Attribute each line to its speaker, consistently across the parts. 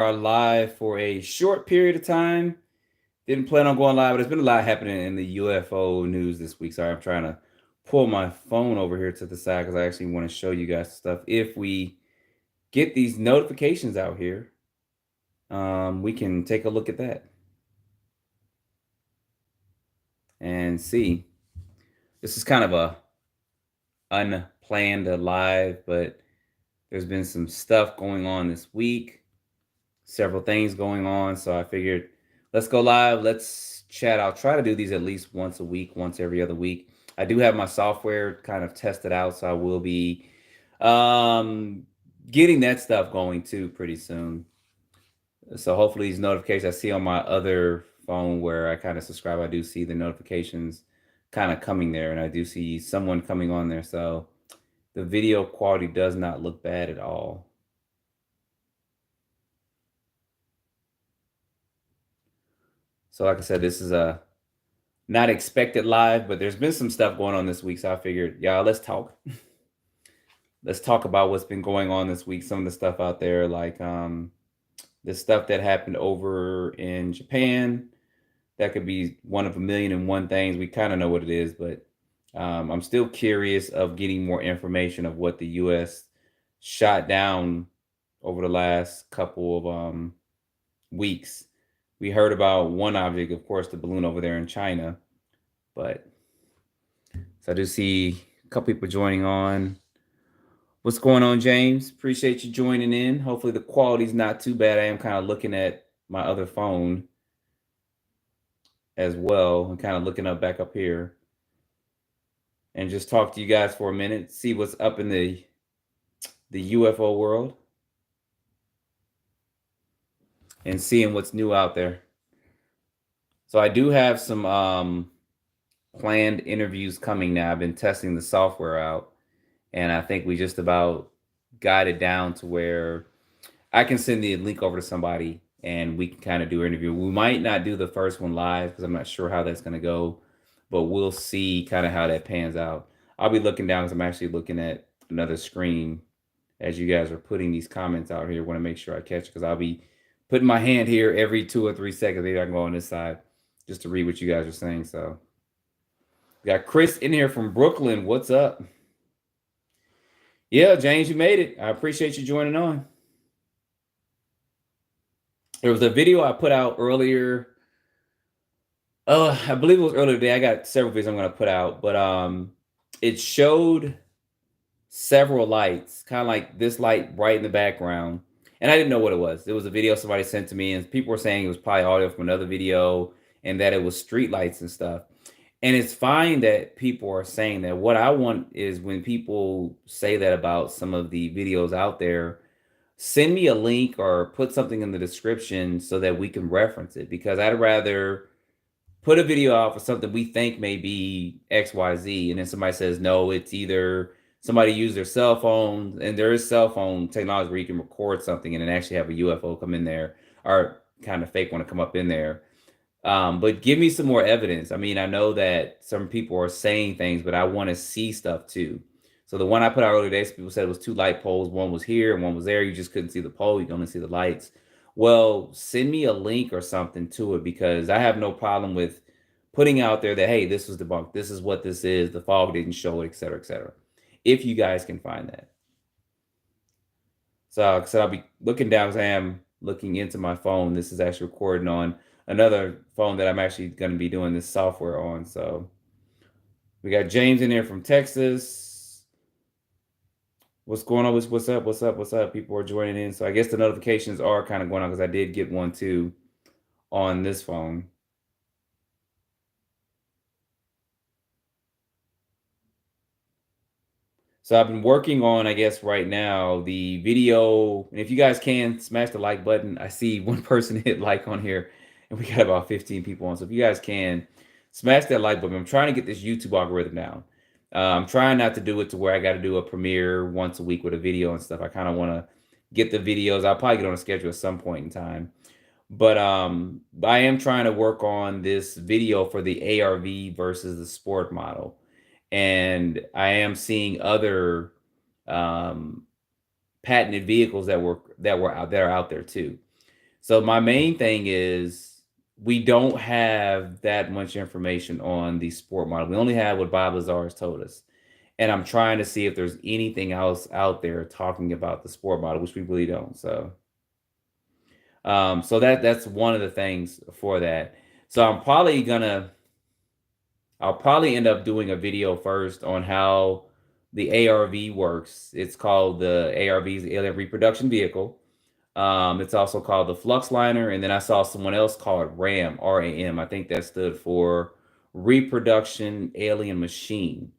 Speaker 1: Are live for a short period of time. Didn't plan on going live, but there's been a lot happening in the UFO news this week. Sorry, I'm trying to pull my phone over here to the side because I actually want to show you guys stuff. If we get these notifications out here, we can take a look at that and see. This is kind of a unplanned live, but there's been some stuff going on this week, several things going on. So I figured let's go live. Let's chat. I'll try to do these at least once a week, once every other week. I do have my software kind of tested out, so I will be um, getting that stuff going too pretty soon. So hopefully these notifications I see on my other phone where I kind of subscribe, I do see the notifications kind of coming there, and I do see someone coming on there. So the video quality does not look bad at all. So like I said, this is a not expected live, but there's been some stuff going on this week. So I figured, y'all, let's talk. Let's talk about what's been going on this week. Some of the stuff out there, like the stuff that happened over in Japan. That could be one of a million and one things. We kind of know what it is, but I'm still curious of getting more information of what the U.S. shot down over the last couple of weeks. We heard about one object, of course, the balloon over there in China, but so I do see a couple people joining on. What's going on, James? Appreciate you joining in. Hopefully the quality's not too bad. I am kind of looking at my other phone as well and kind of looking up back up here and just talk to you guys for a minute, see what's up in the UFO world and seeing what's new out there. So I do have some planned interviews coming now. I've been testing the software out, and I think we just about got it down to where I can send the link over to somebody and we can kind of do an interview. We might not do the first one live because I'm not sure how that's going to go, but we'll see kind of how that pans out. I'll be looking down because I'm actually looking at another screen as you guys are putting these comments out here. Want to make sure I catch because I'll be putting my hand here every 2 or 3 seconds. Maybe I can go on this side just to read what you guys are saying. So we got Chris in here from Brooklyn. What's up? Yeah, James, you made it. I appreciate you joining on. There was a video I put out earlier. I believe it was earlier today. I got several videos I'm going to put out, but it showed several lights, kind of like this light right in the background. And I didn't know what it was. It was a video somebody sent to me, and people were saying it was probably audio from another video and that it was street lights and stuff. And it's fine that people are saying that. What I want is when people say that about some of the videos out there, send me a link or put something in the description so that we can reference it, because I'd rather put a video out for something we think may be XYZ, and then somebody says, no, it's either somebody used their cell phone, and there is cell phone technology where you can record something and then actually have a UFO come in there, or kind of fake one to come up in there. But give me some more evidence. I mean, I know that some people are saying things, but I want to see stuff too. So the one I put out earlier today, people said it was 2 light poles. One was here and one was there. You just couldn't see the pole. You can only see the lights. Well, send me a link or something to it, because I have no problem with putting out there that, hey, this was debunked. This is what this is. The fog didn't show it, et cetera, et cetera. If you guys can find that. So I'll be looking down because I am looking into my phone. This is actually recording on another phone that I'm actually going to be doing this software on. So we got James in here from Texas. What's going on? What's up? What's up? What's up? People are joining in. So I guess the notifications are kind of going on because I did get one too on this phone. So I've been working on, I guess right now, the video. And if you guys can smash the like button, I see one person hit like on here and we got about 15 people on. So if you guys can smash that like button, I'm trying to get this YouTube algorithm down. I'm trying not to do it to where I got to do a premiere once a week with a video and stuff. I kind of want to get the videos. I'll probably get on a schedule at some point in time. But I am trying to work on this video for the ARV versus the sport model. And I am seeing other patented vehicles that are out there too. So my main thing is we don't have that much information on the sport model. We only have what Bob Lazar has told us. And I'm trying to see if there's anything else out there talking about the sport model, which we really don't. So that's one of the things for that. So I'll probably end up doing a video first on how the ARV works. It's called the ARV's Alien Reproduction Vehicle. It's also called the Flux Liner, and then I saw someone else call it RAM, RAM. I think that stood for Reproduction Alien Machine.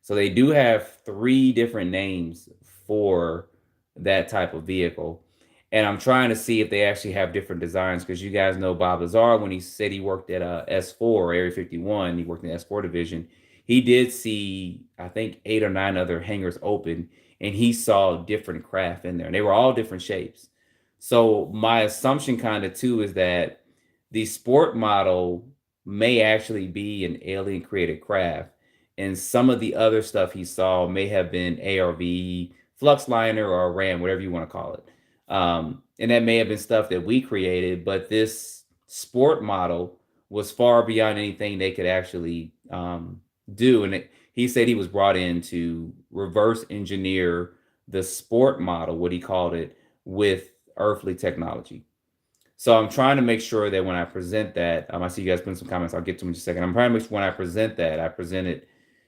Speaker 1: So they do have three different names for that type of vehicle. And I'm trying to see if they actually have different designs because you guys know Bob Lazar, when he said he worked at S4 Area 51, he worked in the S4 division. He did see, I think, 8 or 9 other hangars open, and he saw different craft in there, and they were all different shapes. So my assumption kind of too is that the sport model may actually be an alien created craft, and some of the other stuff he saw may have been ARV, flux liner, or RAM, whatever you want to call it. And that may have been stuff that we created, but this sport model was far beyond anything they could actually do. And he said he was brought in to reverse engineer the sport model, what he called it, with earthly technology. So I'm trying to make sure that when I present that, I see you guys putting some comments. I'll get to them in just a second. I'm trying to make sure when I present that, I present it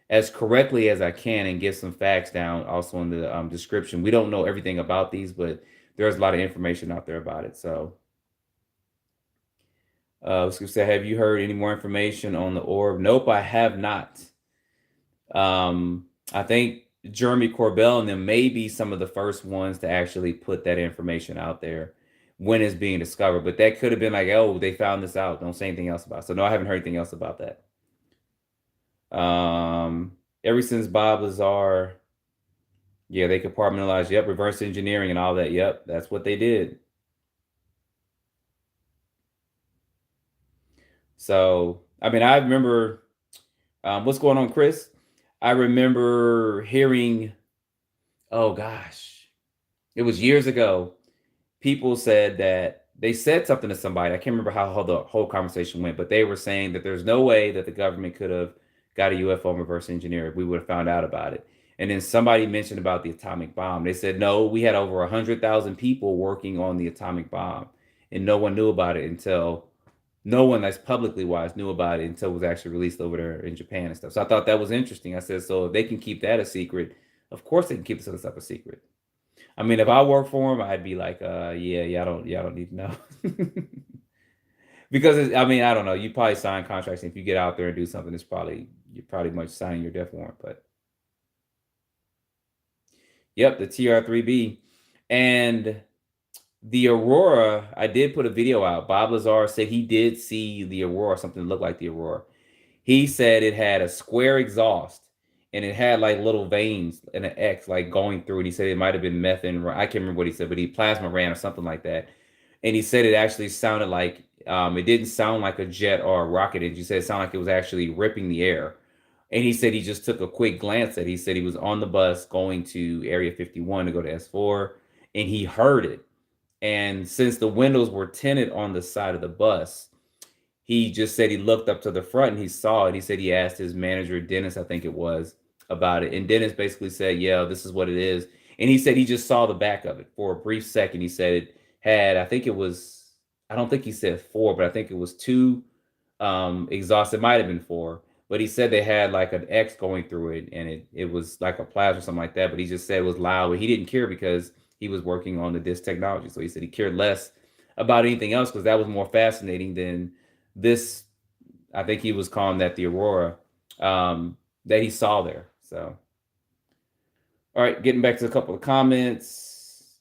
Speaker 1: as correctly as I can and get some facts down also in the description. We don't know everything about these, but there's a lot of information out there about it. So let's say, have you heard any more information on the orb? Nope, I have not. I think Jeremy Corbell and them may be some of the first ones to actually put that information out there when it's being discovered. But that could have been like, oh, they found this out. Don't say anything else about it. So no, I haven't heard anything else about that. Ever since Bob Lazar, yeah, they compartmentalized, yep, reverse engineering and all that. Yep, that's what they did. So, I mean, I remember, what's going on, Chris? I remember hearing, oh gosh, it was years ago. People said that they said something to somebody. I can't remember how the whole conversation went, but they were saying that there's no way that the government could have got a UFO reverse engineer. We would have found out about it. And then somebody mentioned about the atomic bomb. They said, no, we had over 100,000 people working on the atomic bomb, and no one knew about it until no one that's publicly wise knew about it until it was actually released over there in Japan and stuff. So I thought that was interesting. I said, so if they can keep that a secret, of course they can keep this other stuff a secret. I mean, if I work for them, I'd be like, yeah, I don't need to know. Because I mean, I don't know. You probably sign contracts, and if you get out there and do something, you're probably much signing your death warrant. But yep, the TR3B and the Aurora. I did put a video out. Bob Lazar said he did see the Aurora, something that looked like the Aurora. He said it had a square exhaust and it had like little veins and an X like going through it. He said it might have been methane. I can't remember what he said, but he plasma ran or something like that. And he said it actually sounded like it didn't sound like a jet or a rocket engine. He said it sounded like it was actually ripping the air. And he said he just took a quick glance at it. He said he was on the bus going to Area 51 to go to S4, and he heard it. And since the windows were tinted on the side of the bus, he just said he looked up to the front and he saw it. He said he asked his manager, Dennis, I think it was, about it. And Dennis basically said, yeah, this is what it is. And he said he just saw the back of it for a brief second. He said it had, I think it was, I don't think he said 4, but I think it was 2 exhausts. It might have been 4. But he said they had like an X going through it, and it was like a plasma or something like that. But he just said it was loud, but he didn't care because he was working on the disc technology. So he said he cared less about anything else because that was more fascinating than this. I think he was calling that the Aurora that he saw there. So, all right, getting back to a couple of comments.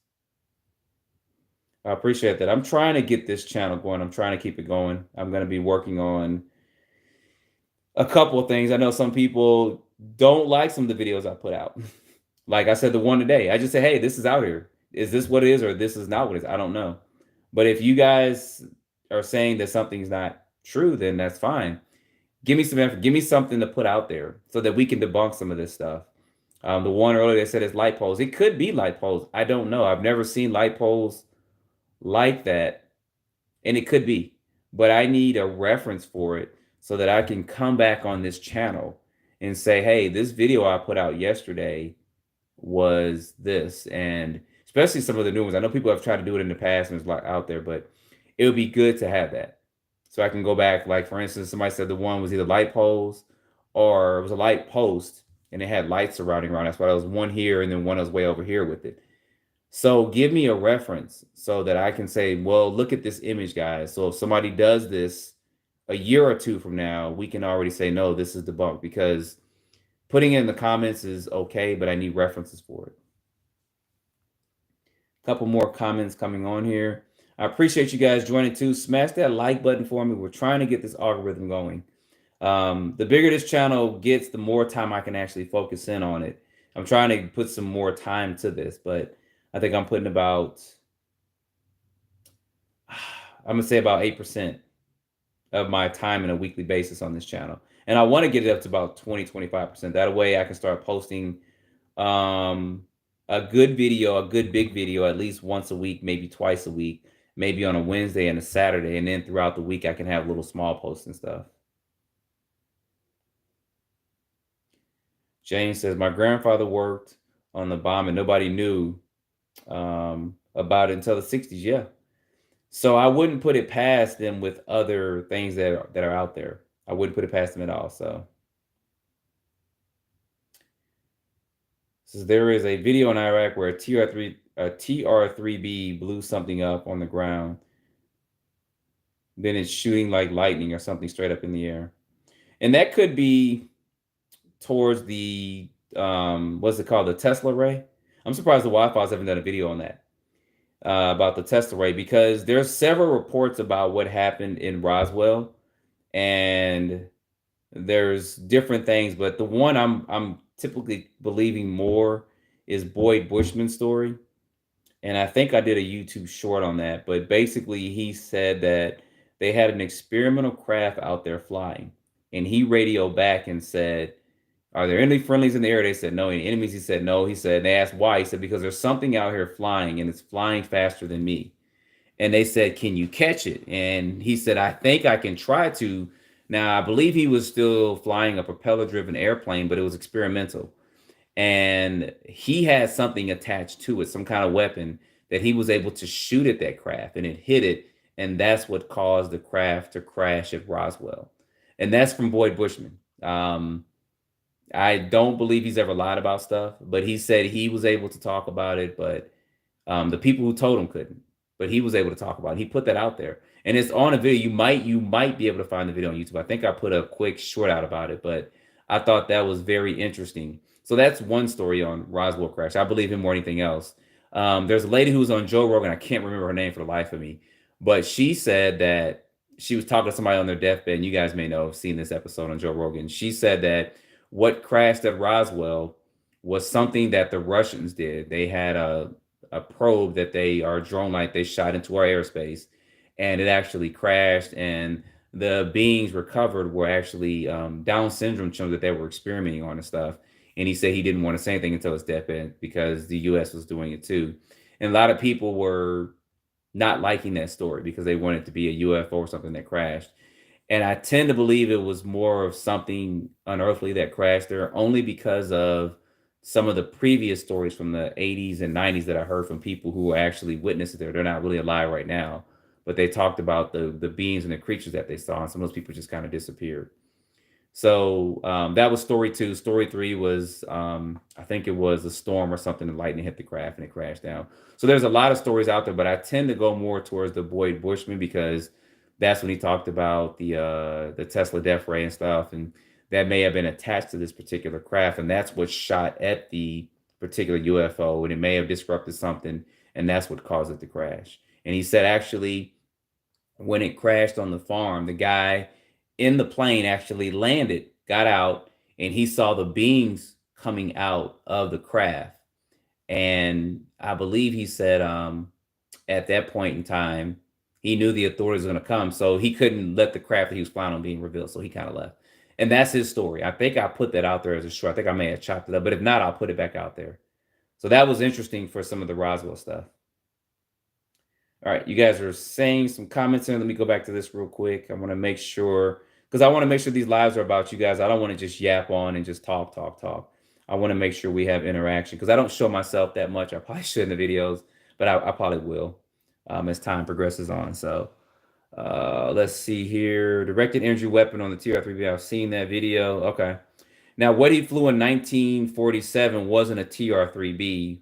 Speaker 1: I appreciate that. I'm trying to get this channel going. I'm trying to keep it going. I'm going to be working on a couple of things. I know some people don't like some of the videos I put out. Like I said, the one today, I just say, hey, this is out here. Is this what it is, or this is not what it is? I don't know. But if you guys are saying that something's not true, then that's fine. Give me some info. Give me something to put out there so that we can debunk some of this stuff. The one earlier that said it's light poles. It could be light poles. I don't know. I've never seen light poles like that. And it could be, but I need a reference for it so that I can come back on this channel and say, hey, this video I put out yesterday was this. And especially some of the new ones. I know people have tried to do it in the past and it's like out there, but it would be good to have that. So I can go back, like for instance, somebody said the one was either light poles or it was a light post and it had lights surrounding around. That's why there was one here and then one was way over here with it. So give me a reference so that I can say, well, look at this image, guys. So if somebody does this a year or two from now, we can already say, no, this is debunked, because putting it in the comments is okay, but I need references for it. A couple more comments coming on here. I appreciate you guys joining too. Smash that like button for me. We're trying to get this algorithm going. The bigger this channel gets, the more time I can actually focus in on it. I'm trying to put some more time to this, but I think I'm putting about, I'm going to say about 8% of my time on a weekly basis on this channel. And I want to get it up to about 20-25%. That way I can start posting a good video, a good big video, at least once a week, maybe twice a week, maybe on a Wednesday and a Saturday. And then throughout the week, I can have little small posts and stuff. James says, my grandfather worked on the bomb and nobody knew about it until the 60s. Yeah. So I wouldn't put it past them with other things that are out there. I wouldn't put it past them at all. So there is a video in Iraq where a TR-3B blew something up on the ground. Then it's shooting like lightning or something straight up in the air. And that could be towards the, what's it called? The Tesla ray. I'm surprised the Wi-Fi's haven't done a video on that, about the Tesla ray, because there's several reports about what happened in Roswell, and there's different things, but the one I'm typically believing more is Boyd Bushman's story. And I think I did a YouTube short on that, but basically he said that they had an experimental craft out there flying, and he radioed back and said, are there any friendlies in the air? They said no. Any enemies? He said no. He said, they asked why. He said, because there's something out here flying and it's flying faster than me. And they said, can you catch it? And he said, I think I can try to. Now, I believe he was still flying a propeller driven airplane, but it was experimental. And he had something attached to it, some kind of weapon that he was able to shoot at that craft, and it hit it. And that's what caused the craft to crash at Roswell. And that's from Boyd Bushman. I don't believe he's ever lied about stuff, but he said he was able to talk about it, but the people who told him couldn't. But he was able to talk about it. He put that out there, and it's on a video. You might be able to find the video on YouTube. I think I put a quick short out about it, but I thought that was very interesting. So that's one story on Roswell crash. I believe him more than anything else. There's a lady who was on Joe Rogan. I can't remember her name for the life of me, but she said that she was talking to somebody on their deathbed. And you guys may know, have seen this episode on Joe Rogan. She said that what crashed at Roswell was something that the Russians did. They had a probe that or a drone light they shot into our airspace, and it actually crashed, and the beings recovered were actually Down syndrome children that they were experimenting on and stuff. And he said he didn't want to say anything until his deathbed because the US was doing it too. And a lot of people were not liking that story because they wanted it to be a UFO or something that crashed. And I tend to believe it was more of something unearthly that crashed there, only because of some of the previous stories from the 80s and 90s that I heard from people who were actually witnesses there. They're not really alive right now, but they talked about the beings and the creatures that they saw, and some of those people just kind of disappeared. So that was story 2. Story 3 was, I think it was a storm or something, and lightning hit the craft and it crashed down. So there's a lot of stories out there, but I tend to go more towards the Boyd Bushman, because that's when he talked about the Tesla death ray and stuff, and that may have been attached to this particular craft, and that's what shot at the particular UFO, and it may have disrupted something, and that's what caused it to crash. And he said actually, when it crashed on the farm, the guy in the plane actually landed, got out, and he saw the beings coming out of the craft. And I believe he said at that point in time, he knew the authorities were going to come, so he couldn't let the craft that he was flying on being revealed, so he kind of left. And that's his story. I think I put that out there as a short. I think I may have chopped it up, but if not, I'll put it back out there. So that was interesting for some of the Roswell stuff. All right, you guys are saying some comments in. Let me go back to this real quick. I want to make sure because I want to make sure these lives are about you guys. I don't want to just yap on and just talk, talk, talk. I want to make sure we have interaction because I don't show myself that much. I probably should in the videos, but I probably will as time progresses on. So let's see here. Directed energy weapon on the TR-3B. I've seen that video. Okay. Now, what he flew in 1947 wasn't a TR-3B,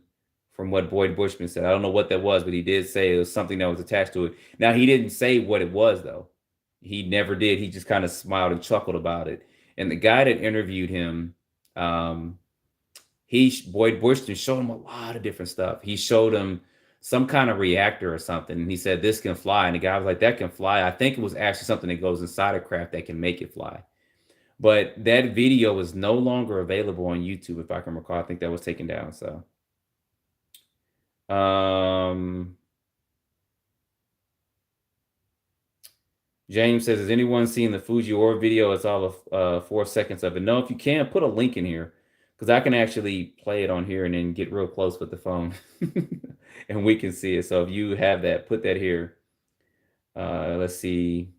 Speaker 1: from what Boyd Bushman said. I don't know what that was, but he did say it was something that was attached to it. Now, he didn't say what it was, though. He never did. He just kind of smiled and chuckled about it. And the guy that interviewed him, um, Boyd Bushman showed him a lot of different stuff. He showed him some kind of reactor or something, and he said this can fly. And the guy was like, "That can fly." I think it was actually something that goes inside a craft that can make it fly. But that video is no longer available on YouTube, if I can recall. I think that was taken down. So, um, James says, "Has anyone seen the Fuji Orb video? It's all of 4 seconds of it." No, if you can, put a link in here because I can actually play it on here and then get real close with the phone, and we can see it. So if you have that, put that here. Let's see.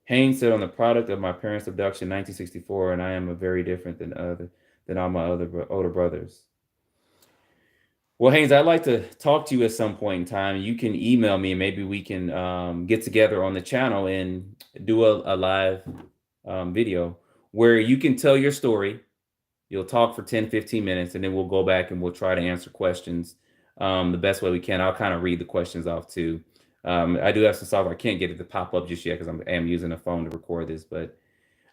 Speaker 1: Haynes said, "On the product of my parents' abduction, 1964, and I am a very different than all my older brothers." Well, Haynes, I'd like to talk to you at some point in time. You can email me, and maybe we can get together on the channel and do a live video where you can tell your story. You'll talk for 10, 15 minutes, and then we'll go back and we'll try to answer questions the best way we can. I'll kind of read the questions off too. I do have some software. I can't get it to pop up just yet because I am using a phone to record this, but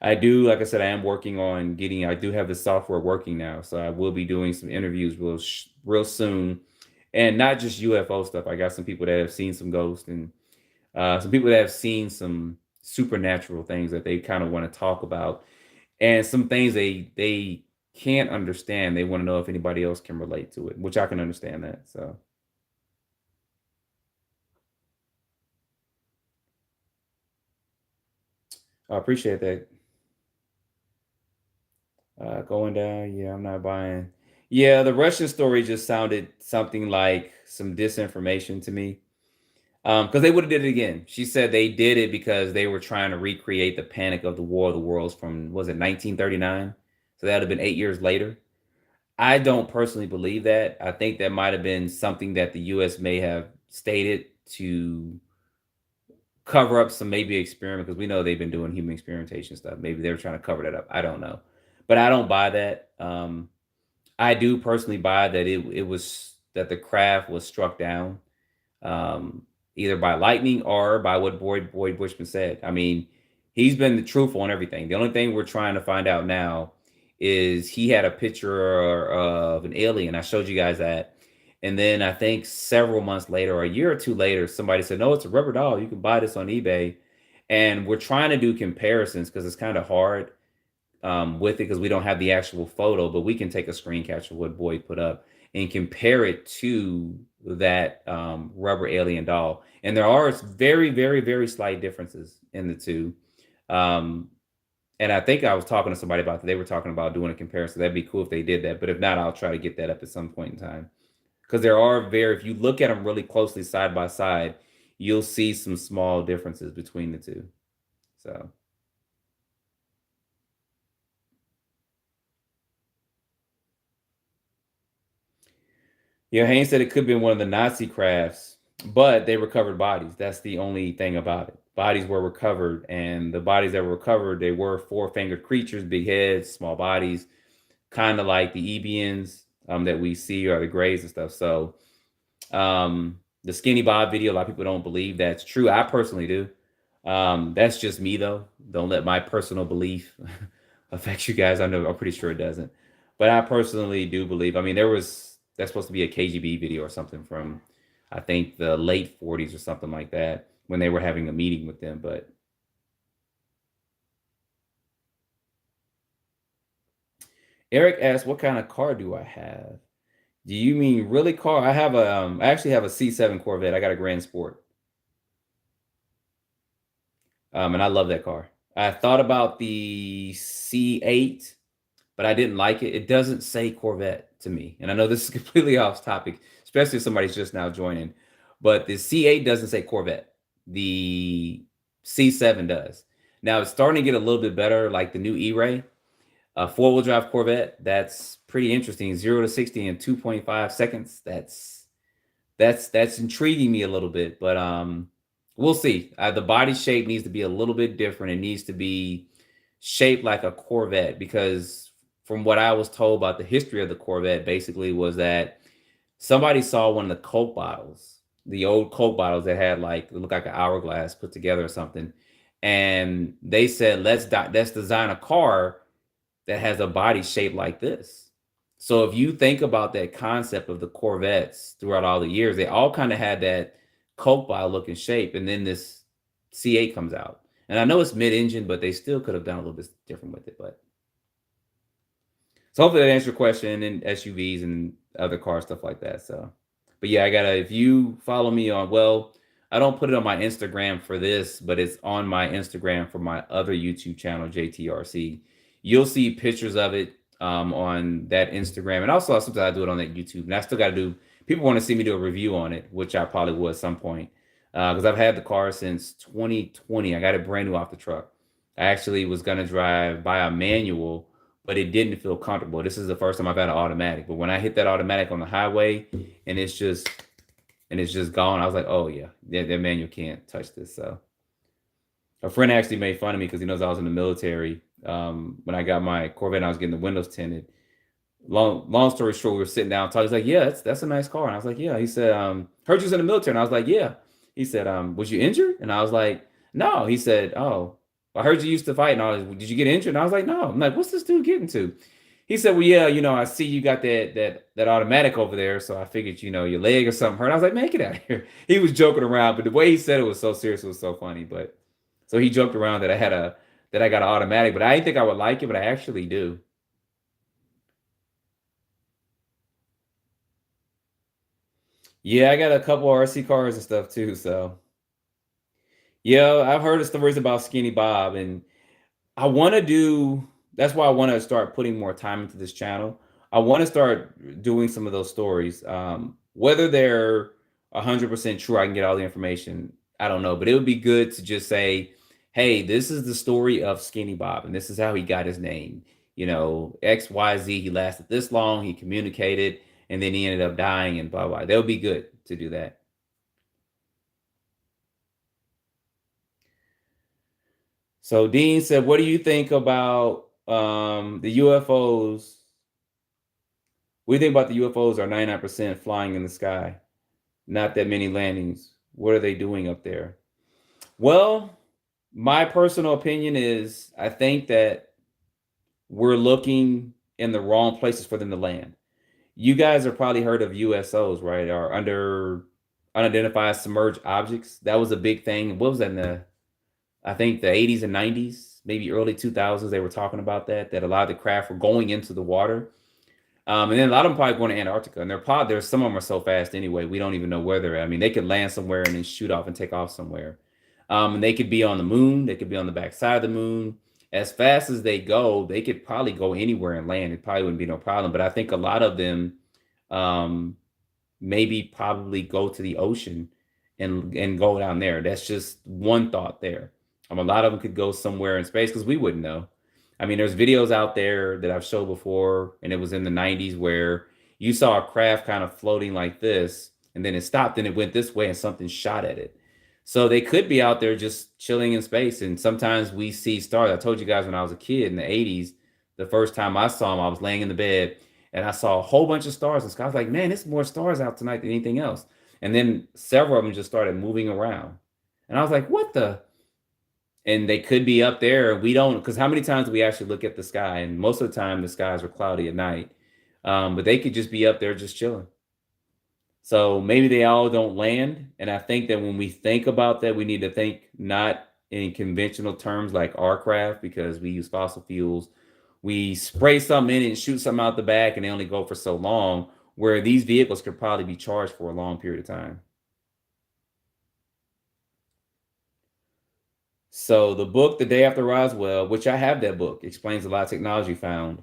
Speaker 1: I do, like I said, I am working on getting, I do have the software working now. So I will be doing some interviews real soon. And not just UFO stuff. I got some people that have seen some ghosts and some people that have seen some supernatural things that they kind of want to talk about. And some things they can't understand. They want to know if anybody else can relate to it, which I can understand that. So I appreciate that. Going down. Yeah, I'm not buying. Yeah, the Russian story just sounded something like some disinformation to me. Because they would have did it again. She said they did it because they were trying to recreate the panic of the War of the Worlds from, was it 1939? So that would have been 8 years later. I don't personally believe that. I think that might have been something that the US may have stated to cover up some maybe experiment because we know they've been doing human experimentation stuff. Maybe they were trying to cover that up. I don't know. But I don't buy that. I do personally buy that it was that the craft was struck down either by lightning or by what Boyd Bushman said. I mean, he's been truthful on everything. The only thing we're trying to find out now is he had a picture of an alien. I showed you guys that. And then I think several months later, or a year or two later, somebody said, "No, it's a rubber doll. You can buy this on eBay." And we're trying to do comparisons because it's kind of hard with it because we don't have the actual photo, but we can take a screen capture of what Boyd put up and compare it to that rubber alien doll. And there are very, very, very slight differences in the two. Um, and I think I was talking to somebody about that. They were talking about doing a comparison. That'd be cool if they did that. But if not, I'll try to get that up at some point in time. Because there are if you look at them really closely side by side, you'll see some small differences between the two. So. Yeah, Haynes said it could be one of the Nazi crafts, but they recovered bodies. That's the only thing about it. Bodies were recovered, and the bodies that were recovered, they were four-fingered creatures, big heads, small bodies, kind of like the Ebians that we see or the Greys and stuff. So the Skinny Bob video, a lot of people don't believe that's true. I personally do. That's just me though. Don't let my personal belief affect you guys. I know I'm pretty sure it doesn't. But I personally do believe. I mean, that's supposed to be a KGB video or something from I think the late 40s or something like that when they were having a meeting with them. But Eric asked, "What kind of car do I have?" Do you mean really car? I actually have a C7 Corvette. I got a Grand Sport. And I love that car. I thought about the C8, but I didn't like it. It doesn't say Corvette to me. And I know this is completely off topic, especially if somebody's just now joining. But the C8 doesn't say Corvette. The C7 does. Now it's starting to get a little bit better, like the new E-Ray, a four-wheel drive Corvette. That's pretty interesting. 0 to 60 in 2.5 seconds. That's intriguing me a little bit, but we'll see. The body shape needs to be a little bit different. It needs to be shaped like a Corvette because from what I was told about the history of the Corvette, basically was that somebody saw one of the Coke bottles, the old Coke bottles that had like it looked like an hourglass put together or something, and they said let's design a car that has a body shaped like this. So if you think about that concept of the Corvettes throughout all the years, they all kind of had that Coke bottle looking shape, and then this C8 comes out. And I know it's mid-engine, but they still could have done a little bit different with it. But so hopefully that answers your question and SUVs and other car stuff like that. So, but yeah, if you follow me on, well, I don't put it on my Instagram for this, but it's on my Instagram for my other YouTube channel, JTRC. You'll see pictures of it on that Instagram. And also sometimes I do it on that YouTube. And I still got to do, people want to see me do a review on it, which I probably will at some point. Because I've had the car since 2020. I got it brand new off the truck. I actually was going to buy a manual, but it didn't feel comfortable. This is the first time I've had an automatic. But when I hit that automatic on the highway and it's just gone, I was like, oh yeah, that manual can't touch this. So a friend actually made fun of me because he knows I was in the military. When I got my Corvette and I was getting the windows tinted. Long story short, we were sitting down talking. He's like, yeah, that's a nice car. And I was like, yeah. He said, heard you was in the military. And I was like, yeah. He said, was you injured? And I was like, no. He said, oh, I heard you used to fight and all this. Did you get injured? And I was like, no. I'm like, what's this dude getting to? He said, well, yeah, I see you got that automatic over there. So I figured, your leg or something hurt. I was like, man, get out of here. He was joking around, but the way he said it was so serious, it was so funny. But so he joked around that I got an automatic, but I didn't think I would like it, but I actually do. Yeah, I got a couple RC cars and stuff too. So yeah, I've heard the stories about Skinny Bob, and I want to do. That's why I want to start putting more time into this channel. I want to start doing some of those stories. Whether they're 100% true, I can get all the information. I don't know, but it would be good to just say, "Hey, this is the story of Skinny Bob, and this is how he got his name. X, Y, Z. He lasted this long. He communicated, and then he ended up dying, and blah blah." That would be good to do that. So Dean said, "What do you think about the UFOs? What do you think about the UFOs are 99% flying in the sky? Not that many landings. What are they doing up there?" Well, my personal opinion is I think that we're looking in the wrong places for them to land. You guys have probably heard of USOs, right? Or unidentified submerged objects. That was a big thing. What was that in I think the 80s and 90s, maybe early 2000s, they were talking about that a lot of the craft were going into the water. And then a lot of them probably going to Antarctica, and there's some of them are so fast anyway, we don't even know where they're at. I mean, they could land somewhere and then shoot off and take off somewhere. And they could be on the moon, they could be on the backside of the moon. As fast as they go, they could probably go anywhere and land. It probably wouldn't be no problem. But I think a lot of them maybe probably go to the ocean and go down there. That's just one thought there. A lot of them could go somewhere in space because we wouldn't know. I mean, there's videos out there that I've showed before, and it was in the 90s where you saw a craft kind of floating like this, and then it stopped and it went this way and something shot at it. So they could be out there just chilling in space. And sometimes we see stars. I told you guys when I was a kid in the 80s, the first time I saw them, I was laying in the bed and I saw a whole bunch of stars in the sky. I was like, man, there's more stars out tonight than anything else. And then several of them just started moving around. And I was like, what the? And they could be up there. We don't, because how many times do we actually look at the sky? And most of the time, the skies are cloudy at night. But they could just be up there just chilling. So maybe they all don't land. And I think that when we think about that, we need to think not in conventional terms like our craft, because we use fossil fuels. We spray something in it and shoot something out the back, and they only go for so long, where these vehicles could probably be charged for a long period of time. So the book, The Day After Roswell, which I have that book, explains a lot of technology found.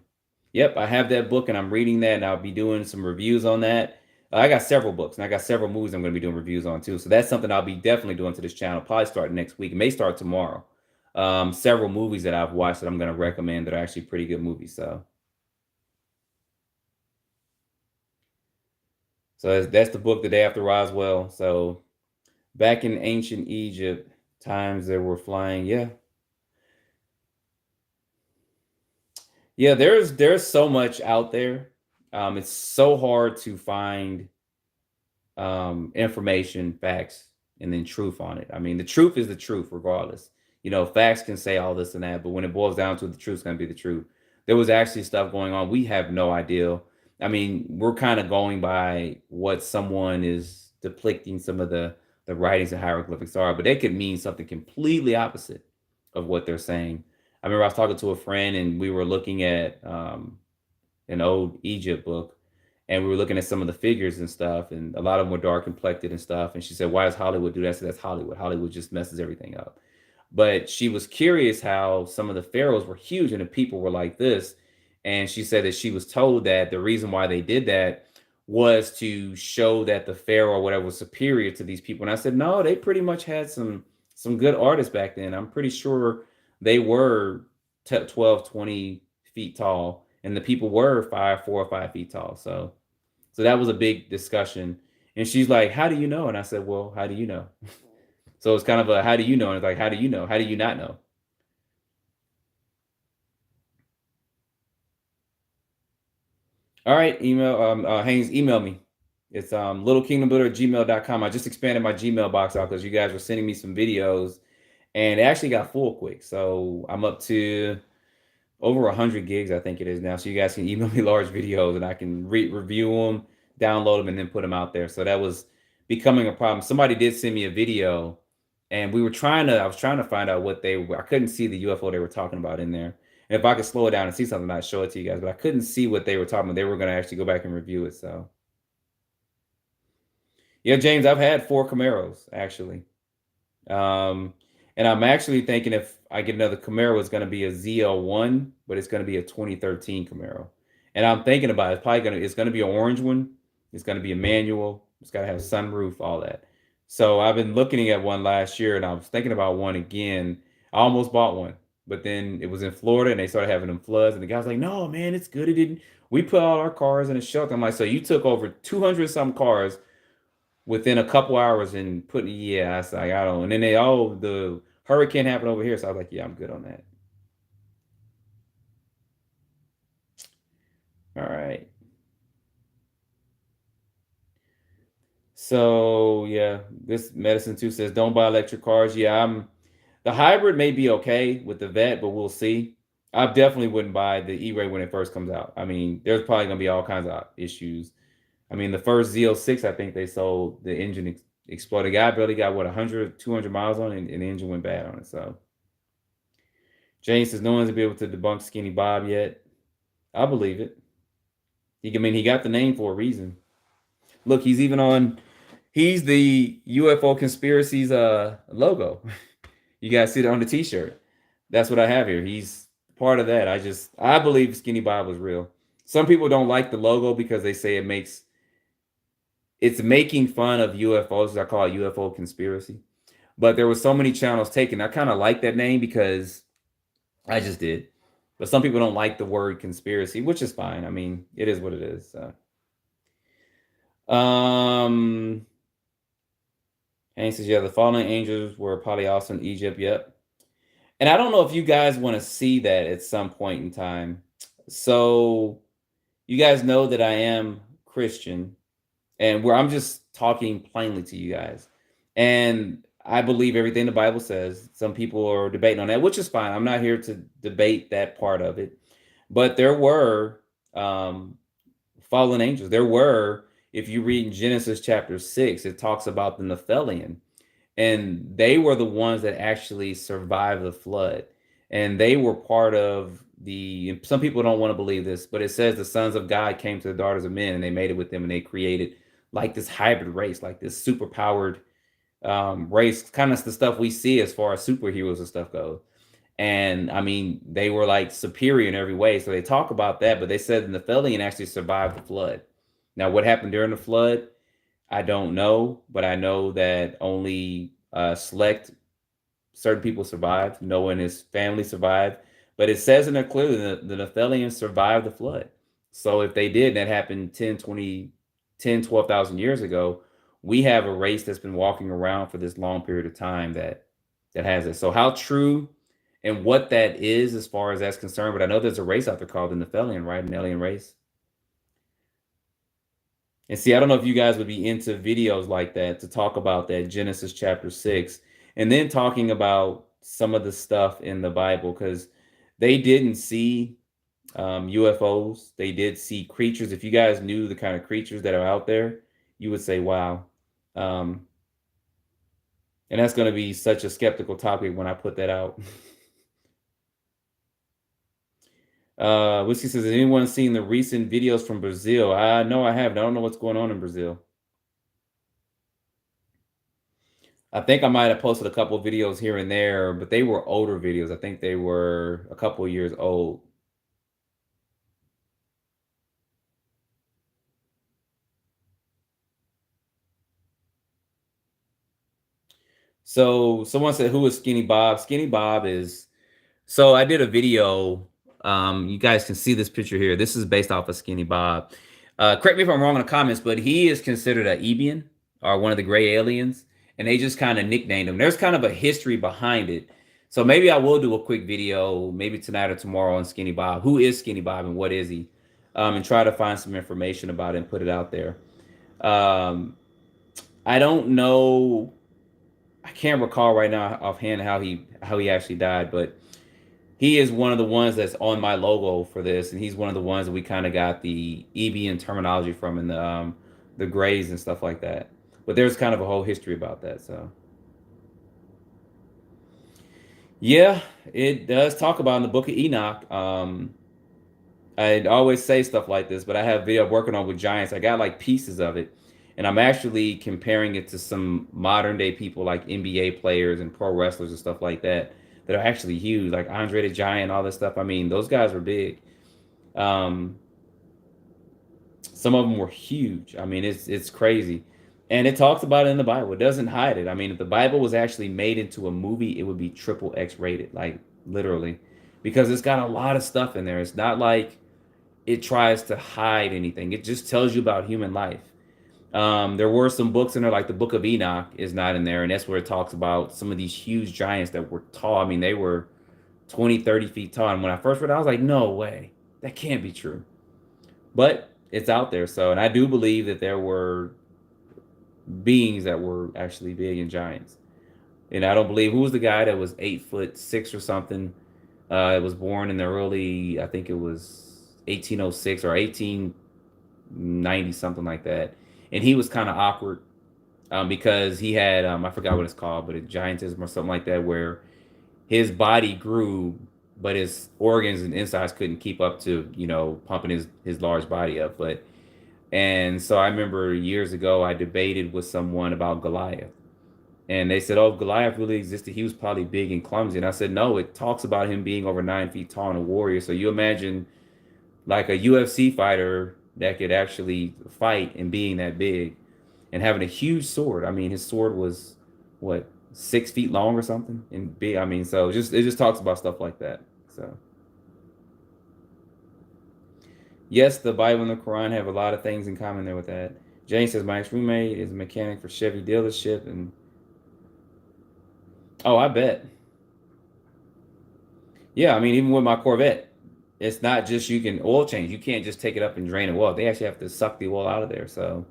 Speaker 1: Yep, I have that book and I'm reading that, and I'll be doing some reviews on that. I got several books and I got several movies I'm going to be doing reviews on too. So that's something I'll be definitely doing to this channel. Probably start next week. It may start tomorrow. Several movies that I've watched that I'm going to recommend that are actually pretty good movies. So that's the book, The Day After Roswell. So back in ancient Egypt, times they were flying. Yeah, yeah. There's so much out there. It's so hard to find information, facts, and then truth on it. I mean, the truth is the truth, regardless. Facts can say all this and that, but when it boils down to it, the truth's going to be the truth. There was actually stuff going on. We have no idea. I mean, we're kind of going by what someone is depicting some of the writings and hieroglyphics are, but they could mean something completely opposite of what they're saying. I remember I was talking to a friend and we were looking at an old Egypt book, and we were looking at some of the figures and stuff, and a lot of them were dark complected and stuff. And she said, "Why does Hollywood do that?" I said, "That's Hollywood. Hollywood just messes everything up." But she was curious how some of the pharaohs were huge and the people were like this. And she said that she was told that the reason why they did that was to show that the pharaoh or whatever was superior to these people. And I said, no, they pretty much had some good artists back then. I'm pretty sure they were 12, 20 feet tall, and the people were 4 or 5 feet tall. So that was a big discussion. And she's like, "How do you know?" And I said, "Well, how do you know?" So it's kind of a how do you know? And it's like, how do you know? How do you not know? All right, Haynes, email me. It's littlekingdombuilder@gmail.com. I just expanded my Gmail box out because you guys were sending me some videos and it actually got full quick. So I'm up to over 100 gigs, I think it is now. So you guys can email me large videos and I can review them, download them, and then put them out there. So that was becoming a problem. Somebody did send me a video, and I was trying to find out what they were. I couldn't see the UFO they were talking about in there. And if I could slow it down and see something, I'd show it to you guys. But I couldn't see what they were talking about. They were going to actually go back and review it. So yeah, James, I've had four Camaros actually. Um, and I'm actually thinking if I get another Camaro, it's going to be a ZL1, but it's going to be a 2013 Camaro. And I'm thinking about it. It's going to be an orange one. It's going to be a manual. It's got to have a sunroof, all that. So I've been looking at one last year, and I was thinking about one again. I almost bought one, but then it was in Florida, and they started having them floods. And the guy's like, "No, man, it's good. It didn't. We put all our cars in a shelter." I'm like, "So you took over 200 some cars within a couple hours and put yeah, I was like, I don't. And then the hurricane happened over here, so I was like, yeah, I'm good on that. All right. So yeah, this medicine too says don't buy electric cars. Yeah, the hybrid may be okay with the vet, but we'll see. I definitely wouldn't buy the E-Ray when it first comes out. I mean, there's probably gonna be all kinds of issues. I mean, the first ZL6, I think they sold the engine exploded. The guy barely got what 100, 200 miles on it, and the engine went bad on it. So James says no one's been able to debunk Skinny Bob yet. I believe it. I mean, he got the name for a reason. Look, he's even on. He's the UFO conspiracies logo. You guys see it on the T-shirt. That's what I have here. He's part of that. I believe Skinny Bob was real. Some people don't like the logo because they say it's making fun of UFOs. I call it UFO conspiracy. But there were so many channels taken. I kind of like that name because I just did. But some people don't like the word conspiracy, which is fine. I mean, it is what it is. Um, Hank says, yeah, the fallen angels were probably also in Egypt. Yep. And I don't know if you guys want to see that at some point in time. So you guys know that I am Christian, and where I'm just talking plainly to you guys. And I believe everything the Bible says. Some people are debating on that, which is fine. I'm not here to debate that part of it. But there were fallen angels. There were, if you read in Genesis chapter 6, it talks about the Nephilim, and they were the ones that actually survived the flood. And they were part of some people don't want to believe this, but it says the sons of God came to the daughters of men and they made it with them and they created like this hybrid race, like this super powered race, kind of the stuff we see as far as superheroes and stuff goes. And I mean, they were like superior in every way. So they talk about that, but they said the Nephilim actually survived the flood. Now, what happened during the flood, I don't know, but I know that only select certain people survived. Noah and his family survived. But it says in there clearly that the Nephilims survived the flood. So if they did, that happened 10, 20, 10, 12,000 years ago, we have a race that's been walking around for this long period of time that has it. So how true and what that is as far as that's concerned, but I know there's a race out there called the Nephilium, right? An alien race. And see, I don't know if you guys would be into videos like that to talk about that Genesis chapter 6 and then talking about some of the stuff in the Bible because they didn't see UFOs. They did see creatures. If you guys knew the kind of creatures that are out there, you would say, wow. Um, and that's going to be such a skeptical topic when I put that out. Whiskey says, has anyone seen the recent videos from Brazil? No, I haven't. I don't know what's going on in Brazil. I think I might have posted a couple of videos here and there, but they were older videos. I think they were a couple of years old. So someone said, who is Skinny Bob? Skinny Bob is, so I did a video. You guys can see this picture here. This is based off of Skinny Bob. Correct me if I'm wrong in the comments, but he is considered an Ebian or one of the gray aliens, and they just kind of nicknamed him. There's kind of a history behind it. So maybe I will do a quick video, maybe tonight or tomorrow on Skinny Bob. Who is Skinny Bob and what is he? And try to find some information about it and put it out there. Um, I don't know. I can't recall right now offhand how he actually died, but he is one of the ones that's on my logo for this, and he's one of the ones that we kind of got the EBN terminology from in the grays and stuff like that. But there's kind of a whole history about that. So yeah, it does talk about in the Book of Enoch. I'd always say stuff like this, but I have a video working on with giants. I got like pieces of it, and I'm actually comparing it to some modern day people like NBA players and pro wrestlers and stuff like that are actually huge, like Andre the Giant, all this stuff. I mean, those guys were big. Um, some of them were huge. I mean, it's crazy, and it talks about it in the Bible. It doesn't hide it. I mean, if the Bible was actually made into a movie, it would be triple X rated, like literally, because it's got a lot of stuff in there. It's not like it tries to hide anything. It just tells you about human life. There were some books in there, like the Book of Enoch is not in there, and that's where it talks about some of these huge giants that were tall. I mean, they were 20, 30 feet tall. And when I first read it, I was like, no way. That can't be true. But it's out there. So, and I do believe that there were beings that were actually big and giants. And I don't believe, who was the guy that was 8'6" or something? It was born in the early, I think it was 1806 or 1890, something like that. And he was kind of awkward because he had, I forgot what it's called, but a giantism or something like that, where his body grew, but his organs and insides couldn't keep up to, pumping his large body up. And so I remember years ago, I debated with someone about Goliath. And they said, oh, if Goliath really existed, he was probably big and clumsy. And I said, no, it talks about him being over 9 feet tall and a warrior. So you imagine like a UFC fighter that could actually fight and being that big and having a huge sword. I mean, his sword was what, 6 feet long or something, and big. I mean, so it just talks about stuff like that. So yes, the Bible and the Quran have a lot of things in common there with that. Jane says my ex-roommate is a mechanic for Chevy dealership, and oh, I bet. Yeah, I mean, even with my Corvette, it's not just you can oil change. You can't just take it up and drain the oil. They actually have to suck the oil out of there. So,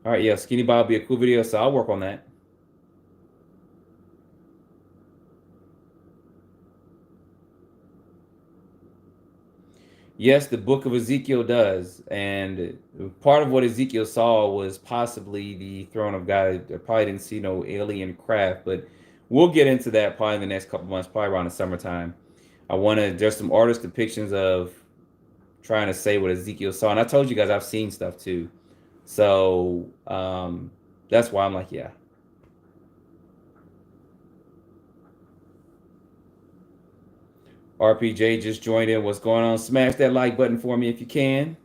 Speaker 1: all right, yeah, Skinny Bob will be a cool video, so I'll work on that. Yes, the book of Ezekiel does. And part of what Ezekiel saw was possibly the throne of God. I probably didn't see no alien craft, but we'll get into that probably in the next couple months, probably around the summertime. There's some artist depictions of trying to say what Ezekiel saw. And I told you guys I've seen stuff too. So that's why I'm like, yeah. RPJ just joined in. What's going on? Smash that like button for me if you can.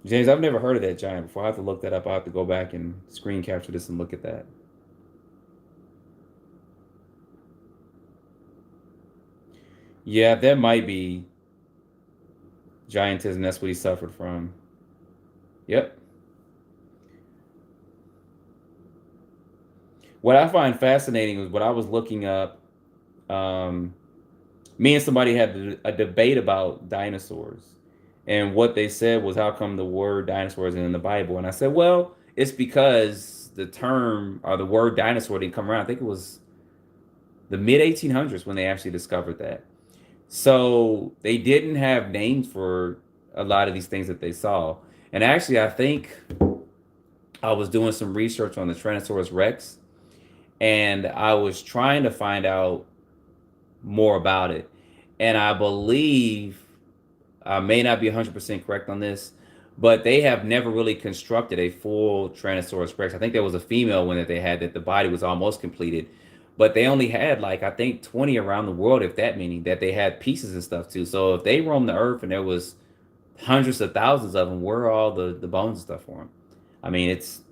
Speaker 1: James, I've never heard of that giant before. I have to look that up. I have to go back and screen capture this and look at that. Yeah, that might be giantism. That's what he suffered from. Yep. What I find fascinating was what I was looking up. Um, Me and somebody had a debate about dinosaurs, and what they said was, "How come the word dinosaur isn't in the Bible?" And I said, "Well, it's because the term or the word dinosaur didn't come around. I think it was the mid 1800s when they actually discovered that. So they didn't have names for a lot of these things that they saw. And actually, I think I was doing some research on the Tyrannosaurus Rex, and I was trying to find out more about it. And I believe I may not be 100% correct on this, but they have never really constructed a full Tyrannosaurus Rex. I think there was a female one that they had that the body was almost completed, but they only had like I think 20 around the world, if that many, that they had pieces and stuff too. So if they roamed the earth and there was hundreds of thousands of them, where are all the bones and stuff for them? I mean, it's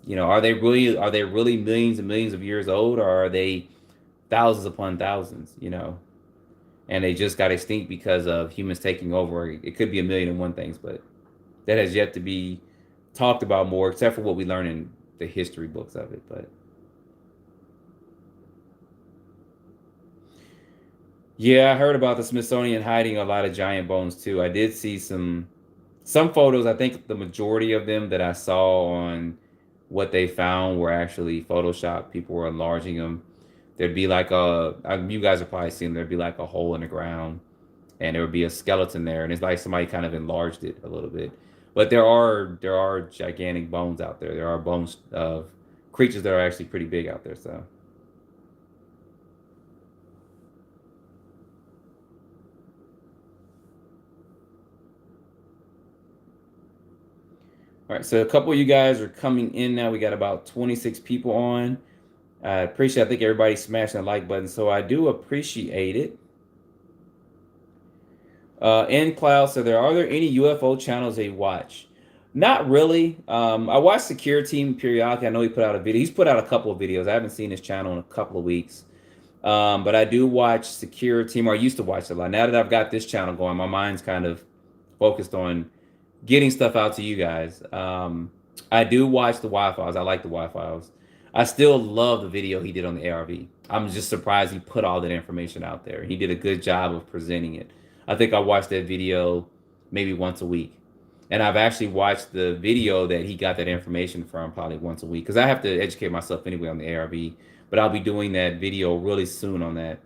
Speaker 1: are they really millions and millions of years old, or are they thousands upon thousands? And they just got extinct because of humans taking over. It could be a million and one things, but that has yet to be talked about more, except for what we learn in the history books of it. But yeah, I heard about the Smithsonian hiding a lot of giant bones too. I did see some photos. I think the majority of them that I saw on what they found were actually photoshopped. People were enlarging them. There'd be like you guys have probably seen, there'd be like a hole in the ground, and there would be a skeleton there, and it's like somebody kind of enlarged it a little bit. But there are gigantic bones out there. There are bones of creatures that are actually pretty big out there. So, all right. So a couple of you guys are coming in now. We got about 26 people on. I appreciate. I think everybody's smashing the like button, so I do appreciate it. In Cloud, so are there any UFO channels they watch? Not really. I watch Secure Team periodically. I know he put out a video. He's put out a couple of videos. I haven't seen his channel in a couple of weeks. But I do watch Secure Team, or I used to watch it a lot. Now that I've got this channel going, my mind's kind of focused on getting stuff out to you guys. I do watch the Wi-Fi's. I like the Wi-Fi's. I still love the video he did on the ARV. I'm just surprised he put all that information out there. He did a good job of presenting it. I think I watch that video maybe once a week. And I've actually watched the video that he got that information from probably once a week because I have to educate myself anyway on the ARV. But I'll be doing that video really soon on that.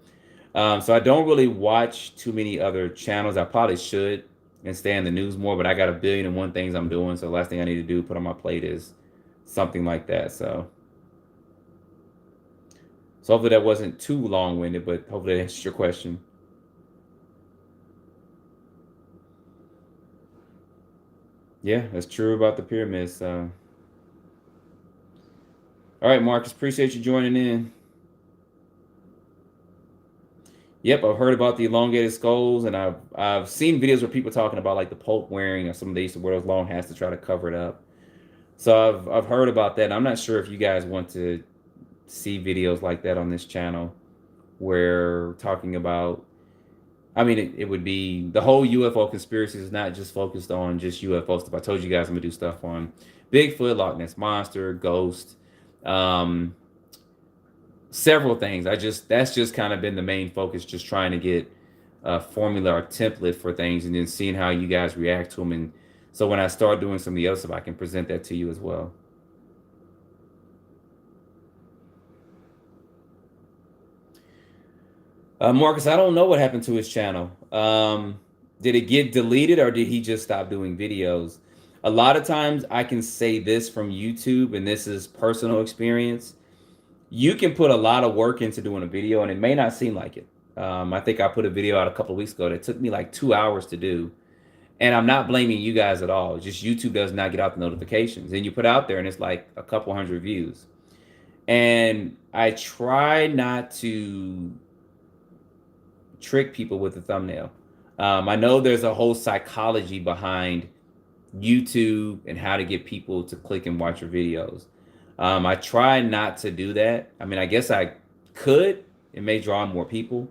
Speaker 1: So I don't really watch too many other channels. I probably should and stay in the news more, but I got a billion and one things I'm doing. So the last thing I need to do, put on my plate, is something like that. So hopefully that wasn't too long-winded, but hopefully that answers your question. Yeah, that's true about the pyramids. All right, Marcus, appreciate you joining in. Yep, I've heard about the elongated skulls, and I've seen videos where people talking about like the Pope wearing, or some of they used to wear those long hats to try to cover it up. So I've heard about that. I'm not sure if you guys want to see videos like that on this channel, where talking about. I mean, it would be the whole UFO conspiracy is not just focused on just UFO stuff. I told you guys I'm gonna do stuff on Bigfoot, Loch Ness Monster, Ghost, um, several things. That's just kind of been the main focus, just trying to get a formula or template for things, and then seeing how you guys react to them. And so when I start doing some of the other stuff, I can present that to you as well. Marcus, I don't know what happened to his channel. Did it get deleted, or did he just stop doing videos? A lot of times I can say this from YouTube, and this is personal experience. You can put a lot of work into doing a video, and it may not seem like it. I think I put a video out a couple of weeks ago that took me like 2 hours to do. And I'm not blaming you guys at all. It's just YouTube does not get out the notifications. And you put out there and it's like a couple hundred views. And I try not to trick people with the thumbnail. I know there's a whole psychology behind YouTube and how to get people to click and watch your videos. I try not to do that. I mean, I guess I could. It may draw more people,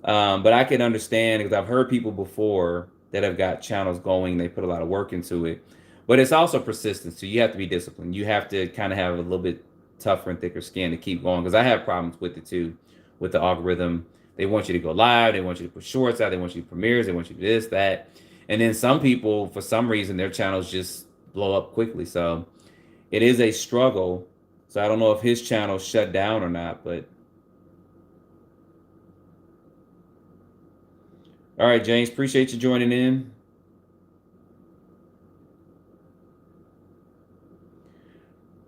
Speaker 1: but I can understand because I've heard people before that have got channels going. They put a lot of work into it, but it's also persistence. So you have to be disciplined. You have to kind of have a little bit tougher and thicker skin to keep going. Because I have problems with it too, with the algorithm. They want you to go live. They want you to put shorts out. They want you to premieres. They want you to do this, that, and then some people, for some reason, their channels just blow up quickly. So it is a struggle. So I don't know if his channel shut down or not, but all right, James, appreciate you joining in.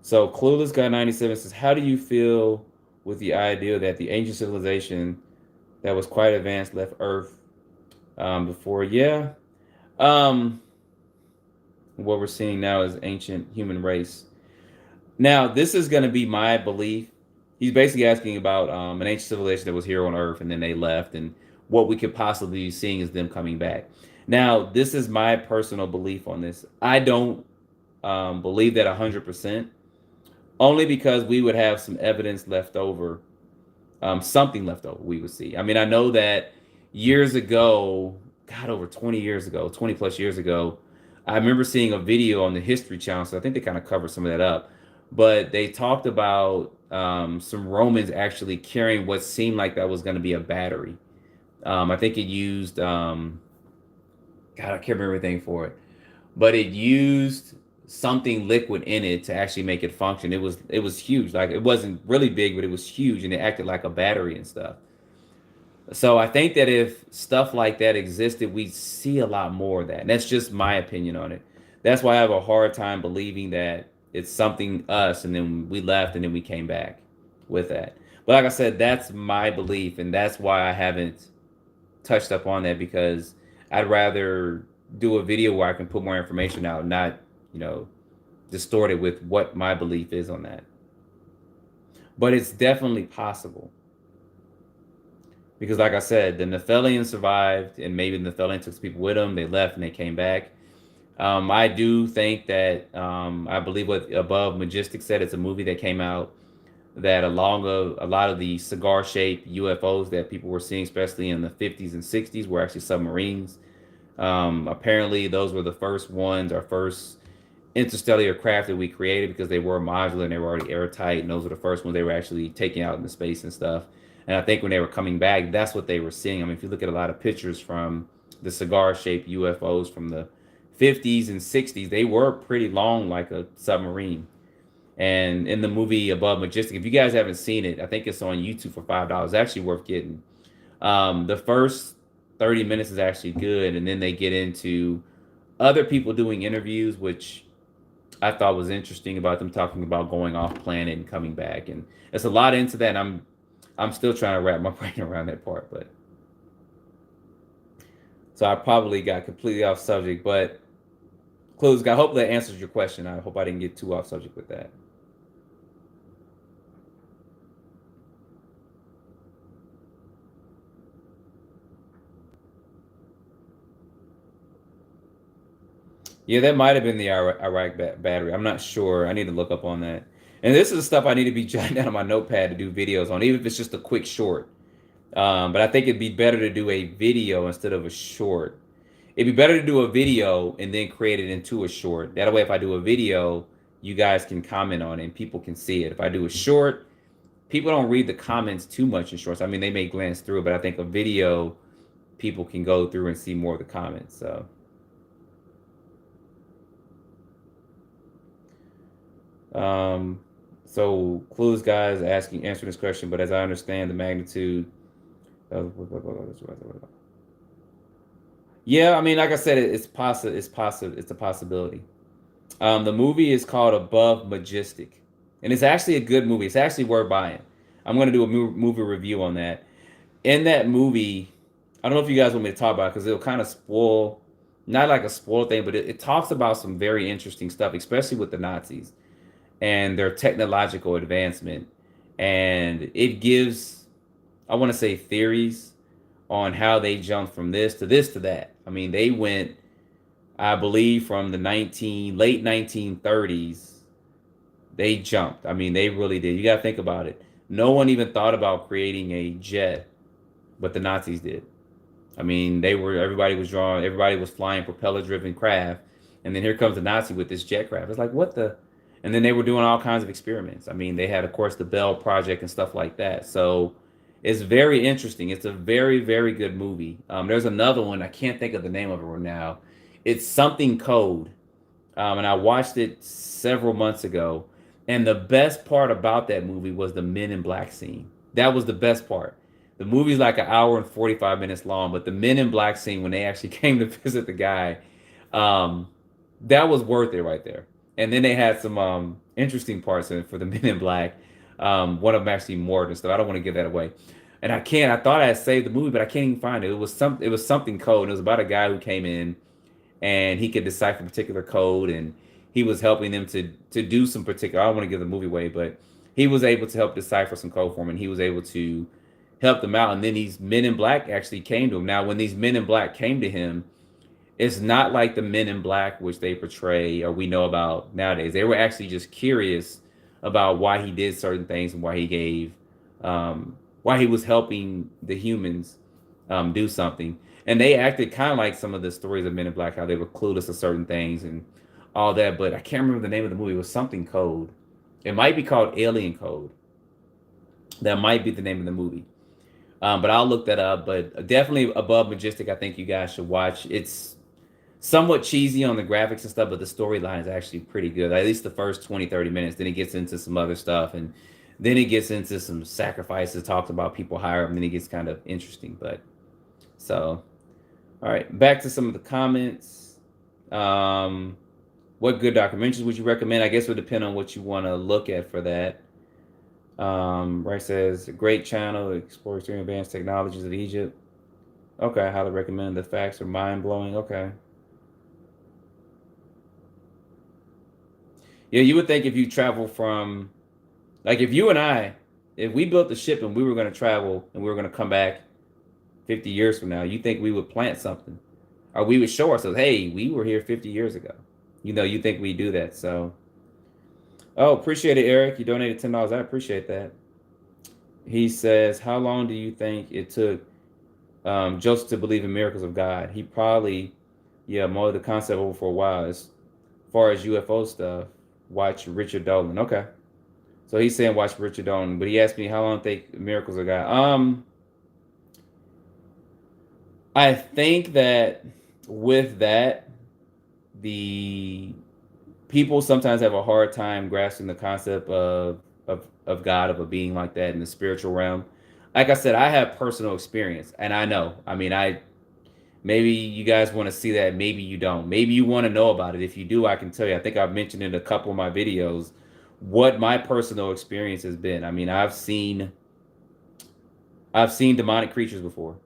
Speaker 1: So Clueless Guy 97 says, how do you feel with the idea that the ancient civilization that was quite advanced left Earth before? Yeah. Um, what we're seeing now is ancient human race. Now, this is going to be my belief. He's basically asking about an ancient civilization that was here on Earth and then they left, and what we could possibly be seeing is them coming back. Now, this is my personal belief on this. I don't believe that 100%, only because we would have some evidence left over, something left over we would see. I mean, I know that years ago, God, over 20 years ago, 20 plus years ago, I remember seeing a video on the History Channel. So I think they kind of covered some of that up. But they talked about some Romans actually carrying what seemed like that was going to be a battery. I think it used, God, I can't remember everything for it, but it used something liquid in it to actually make it function. It was huge. Like it wasn't really big, but it was huge, and it acted like a battery and stuff. So I think that if stuff like that existed, we'd see a lot more of that. And that's just my opinion on it. That's why I have a hard time believing that it's something us and then we left and then we came back with that. But like I said, that's my belief, and that's why I haven't touched up on that, because I'd rather do a video where I can put more information out, not, you know, distort it with what my belief is on that. But it's definitely possible. Because like I said, the Nephilians survived, and maybe the Nephilians took people with them. They left and they came back. I do think that I believe what Above Majestic said. It's a movie that came out that along a lot of the cigar-shaped UFOs that people were seeing, especially in the 50s and 60s, were actually submarines. Apparently, those were the first ones, our first interstellar craft that we created, because they were modular and they were already airtight. And those were the first ones they were actually taking out into space and stuff. And I think when they were coming back, that's what they were seeing. I mean, if you look at a lot of pictures from the cigar-shaped UFOs from the 50s and 60s, they were pretty long, like a submarine. And in the movie Above Majestic, if you guys haven't seen it, I think it's on YouTube for $5. It's actually worth getting. The first 30 minutes is actually good, and then they get into other people doing interviews, which I thought was interesting, about them talking about going off planet and coming back, and it's a lot into that. And I'm still trying to wrap my brain around that part, but so I probably got completely off subject. But Clues, I hope that answers your question. I hope I didn't get too off subject with that. Yeah, that might have been the Iraq battery. I'm not sure. I need to look up on that. And this is stuff I need to be jotting down on my notepad to do videos on, even if it's just a quick short. But I think it'd be better to do a video instead of a short. It'd be better to do a video and then create it into a short. That way, if I do a video, you guys can comment on it and people can see it. If I do a short, people don't read the comments too much in shorts. I mean, they may glance through, but I think a video, people can go through and see more of the comments. So. Um, so Clues guys answering this question, but as I understand the magnitude of, yeah, I mean, like I said, it's possible. It's possible. It's a possibility. The movie is called Above Majestic, and it's actually a good movie. It's actually worth buying. I'm going to do a movie review on that. In that movie, I don't know if you guys want me to talk about it because it'll kind of spoil, not like a spoil thing, but it talks about some very interesting stuff, especially with the Nazis and their technological advancement. And it gives, I want to say, theories on how they jumped from this to this to that. I mean, they went I believe from the late 1930s, they jumped. I mean, they really did. You got to think about it. No one even thought about creating a jet, but the Nazis did. I mean, everybody was flying propeller driven craft. And then here comes the Nazi with this jet craft. It's like, what the? And then they were doing all kinds of experiments. I mean, they had, of course, the Bell Project and stuff like that. So it's very interesting. It's a very, very good movie. There's another one. I can't think of the name of it right now. It's something code. And I watched it several months ago. And the best part about that movie was the Men in Black scene. That was the best part. The movie's like an hour and 45 minutes long, but the Men in Black scene when they actually came to visit the guy, um, that was worth it right there. And then they had some interesting parts in it for the Men in Black. One of them actually more and stuff. I don't want to give that away. And I can't. I thought I had saved the movie, but I can't even find it. It was something code. And it was about a guy who came in and he could decipher a particular code, and he was helping them to do some particular. I don't want to give the movie away, but he was able to help decipher some code for him, and he was able to help them out. And then these Men in Black actually came to him. Now, when these Men in Black came to him, it's not like the Men in Black which they portray or we know about nowadays. They were actually just curious about why he did certain things and why he was helping the humans do something. And they acted kind of like some of the stories of Men in Black, how they were clueless of certain things and all that. But I can't remember the name of the movie. It was something Code. It might be called Alien Code. That might be the name of the movie. But I'll look that up. But definitely Above Majestic, I think you guys should watch. It's somewhat cheesy on the graphics and stuff, but the storyline is actually pretty good. At least the first 20, 30 minutes. Then it gets into some other stuff. And then it gets into some sacrifices, talks about people higher up, and then it gets kind of interesting. But so, all right, back to some of the comments. What good documentaries would you recommend? I guess it would depend on what you want to look at for that. Right says, a great channel, explores extreme advanced technologies of Egypt. Okay, I highly recommend. The facts are mind-blowing. Okay. Yeah, you would think if you travel from, like if you and I, if we built the ship and we were going to travel and we were going to come back 50 years from now, you think we would plant something? Or we would show ourselves, hey, we were here 50 years ago. You know, you think we do that. So, oh, appreciate it, Eric. You donated $10. I appreciate that. He says, how long do you think it took Joseph to believe in miracles of God? He probably, mulled the concept over for a while. As far as UFO stuff, watch Richard Dolan. Okay. So he's saying watch Richard Dolan, but he asked me how long I think miracles of God. I think that with that, the people sometimes have a hard time grasping the concept of God, of a being like that in the spiritual realm. Like I said, I have personal experience, and I know. I mean, maybe you guys want to see that, maybe you don't. Maybe you want to know about it. If you do, I can tell you. I think I've mentioned in a couple of my videos what my personal experience has been. I mean, I've seen demonic creatures before,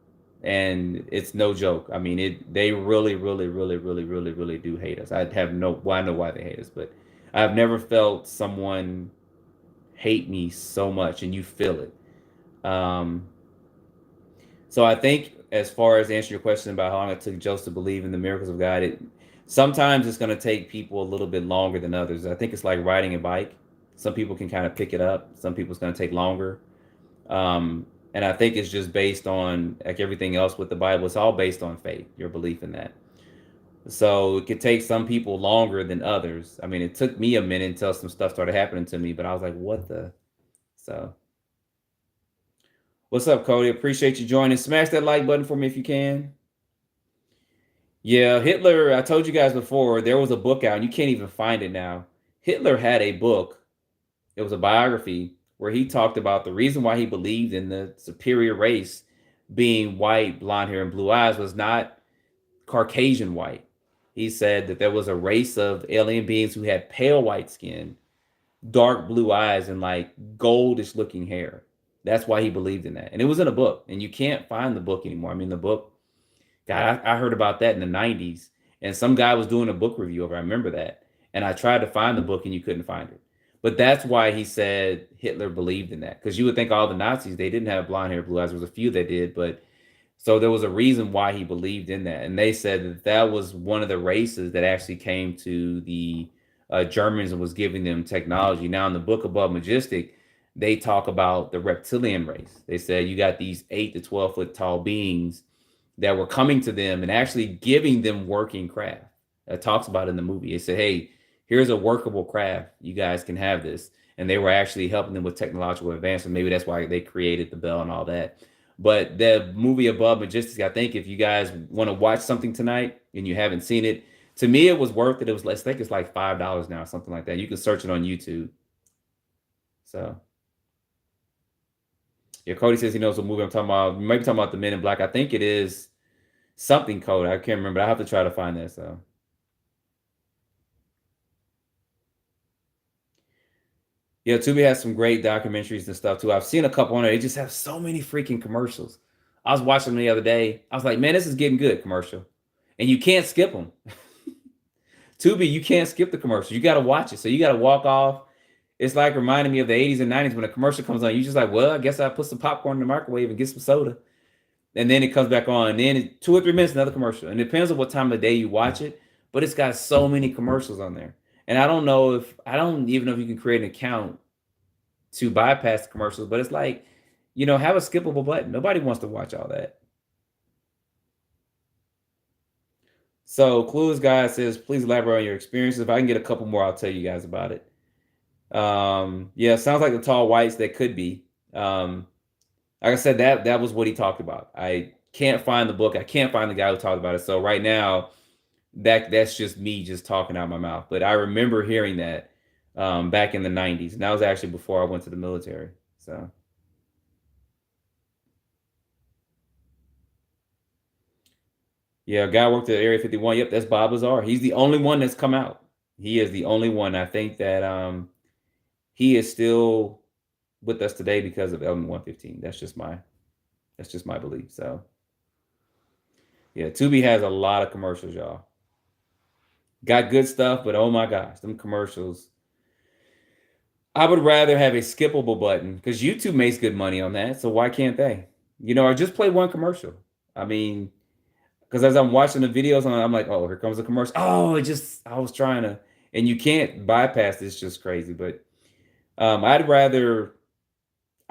Speaker 1: and it's no joke. I mean, they really, really, really, really, really, really do hate us. I know why they hate us, but I've never felt someone hate me so much, and you feel it. So I think, as far as answering your question about how long it took Joseph to believe in the miracles of God, sometimes it's going to take people a little bit longer than others. I think it's like riding a bike. Some people can kind of pick it up. Some people it's going to take longer. And I think it's just based on, like everything else with the Bible, it's all based on faith, your belief in that. So it could take some people longer than others. I mean, it took me a minute until some stuff started happening to me, but I was like, what the? So, what's up, Cody? Appreciate you joining. Smash that like button for me if you can. Yeah, Hitler, I told you guys before, there was a book out, and you can't even find it now. Hitler had a book. It was a biography where he talked about the reason why he believed in the superior race being white, blonde hair, and blue eyes was not Caucasian white. He said that there was a race of alien beings who had pale white skin, dark blue eyes, and like goldish looking hair. That's why he believed in that. And it was in a book, and you can't find the book anymore. I mean, the book, God, I heard about that in the 90s, and some guy was doing a book review of it. I remember that. And I tried to find the book, and you couldn't find it. But that's why he said Hitler believed in that. Because you would think all the Nazis, they didn't have blonde hair, blue eyes. There was a few that did, but So there was a reason why he believed in that, and they said that that was one of the races that actually came to the Germans and was giving them technology. Now, in the book Above Majestic, they talk about the reptilian race. They said you got these 8 to 12 foot tall beings that were coming to them and actually giving them working craft. It talks about it in the movie. It said, "Hey, here's a workable craft. You guys can have this." And they were actually helping them with technological advancement. Maybe that's why they created the bell and all that. But the movie Above Majestic, I think if you guys want to watch something tonight and you haven't seen it, to me it was worth it. It was less, I think it's like $5 now, something like that. You can search it on YouTube. So yeah, Cody says he knows what movie I'm talking about. Maybe talking about the Men in Black. I think it is something code. I can't remember. I have to try to find that. So yeah, Tubi has some great documentaries and stuff too. I've seen a couple on it. They just have so many freaking commercials. I was watching them the other day. I was like, man, this is getting good commercial, and you can't skip them. Tubi, you can't skip the commercial. You got to watch it. So you got to walk off. It's like reminding me of the 80s and 90s when a commercial comes on. You just like, well, I guess I put some popcorn in the microwave and get some soda. And then it comes back on. And then 2 or 3 minutes, another commercial. And it depends on what time of the day you watch it. But it's got so many commercials on there. And I don't even know if you can create an account to bypass the commercials. But it's like, have a skippable button. Nobody wants to watch all that. So Clueless Guy says, please elaborate on your experiences. If I can get a couple more, I'll tell you guys about it. Yeah, sounds like the tall whites that could be. Like I said, that was what he talked about. I can't find the book. I can't find the guy who talked about it. So right now, that's just me just talking out my mouth. But I remember hearing that back in the 90s. And that was actually before I went to the military. So yeah, a guy worked at Area 51. Yep, that's Bob Lazar. He's the only one that's come out. He is the only one. I think that he is still with us today because of Element 115. That's just my belief. So yeah, Tubi has a lot of commercials, y'all. Got good stuff, but oh my gosh, them commercials. I would rather have a skippable button because YouTube makes good money on that. So why can't they? Or just play one commercial. I mean, because as I'm watching the videos on, I'm like, oh, here comes a commercial. Oh, I was trying to, and you can't bypass this. Just crazy. But I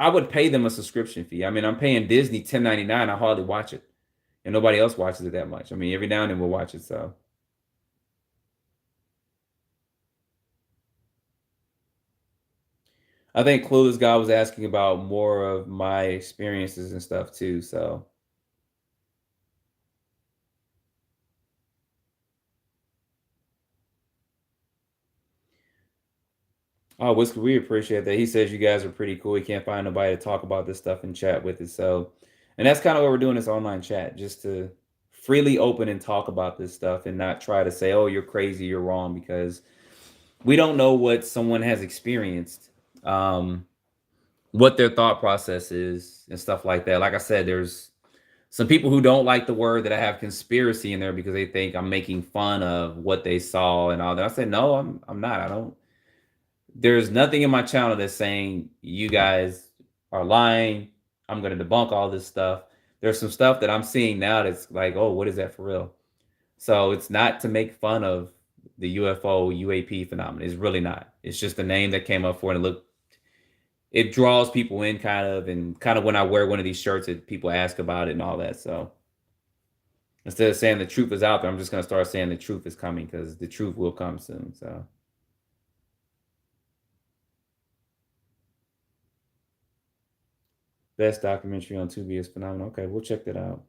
Speaker 1: would pay them a subscription fee. I mean, I'm paying Disney $10.99. I hardly watch it, and nobody else watches it that much. I mean, every now and then we'll watch it. So I think Clueless Guy was asking about more of my experiences and stuff too. So oh, Whiskey, we appreciate that. He says you guys are pretty cool. He can't find nobody to talk about this stuff and chat with it. So, and that's kind of what we're doing this online chat, just to freely open and talk about this stuff and not try to say, oh, you're crazy, you're wrong, because we don't know what someone has experienced, what their thought process is and stuff like that. Like I said, there's some people who don't like the word that I have conspiracy in there because they think I'm making fun of what they saw and all that. I said, no, I'm not. I don't. There's nothing in my channel that's saying you guys are lying. I'm going to debunk all this stuff. There's some stuff that I'm seeing now that's like, oh, what is that for real? So it's not to make fun of the UFO UAP phenomenon. It's really not. It's just a name that came up for it. And it draws people in and kind of when I wear one of these shirts, people ask about it and all that. So instead of saying the truth is out there, I'm just going to start saying the truth is coming because the truth will come soon. So. Best documentary on Tubi is phenomenal. Okay, we'll check that out.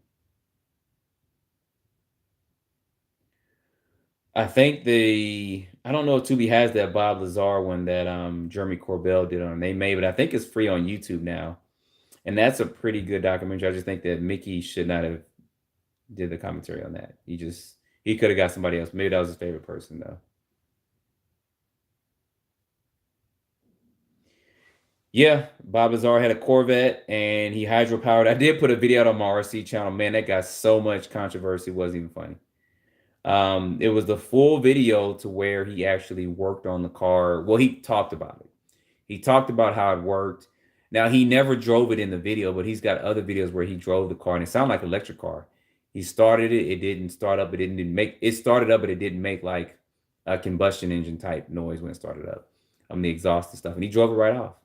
Speaker 1: I don't know if Tubi has that Bob Lazar one that Jeremy Corbell did on They May, but I think it's free on YouTube now. And that's a pretty good documentary. I just think that Mickey should not have did the commentary on that. He could have got somebody else. Maybe that was his favorite person though. Yeah, Bob Lazar had a Corvette and he hydropowered. I did put a video out on my RC channel. Man, that got so much controversy. It wasn't even funny. It was the full video to where he actually worked on the car. Well, he talked about it. He talked about how it worked. Now he never drove it in the video, but he's got other videos where he drove the car and it sounded like an electric car. He started it, it didn't start up, it didn't make it started up, but it didn't make like a combustion engine type noise when it started up. The exhaust and stuff, and he drove it right off.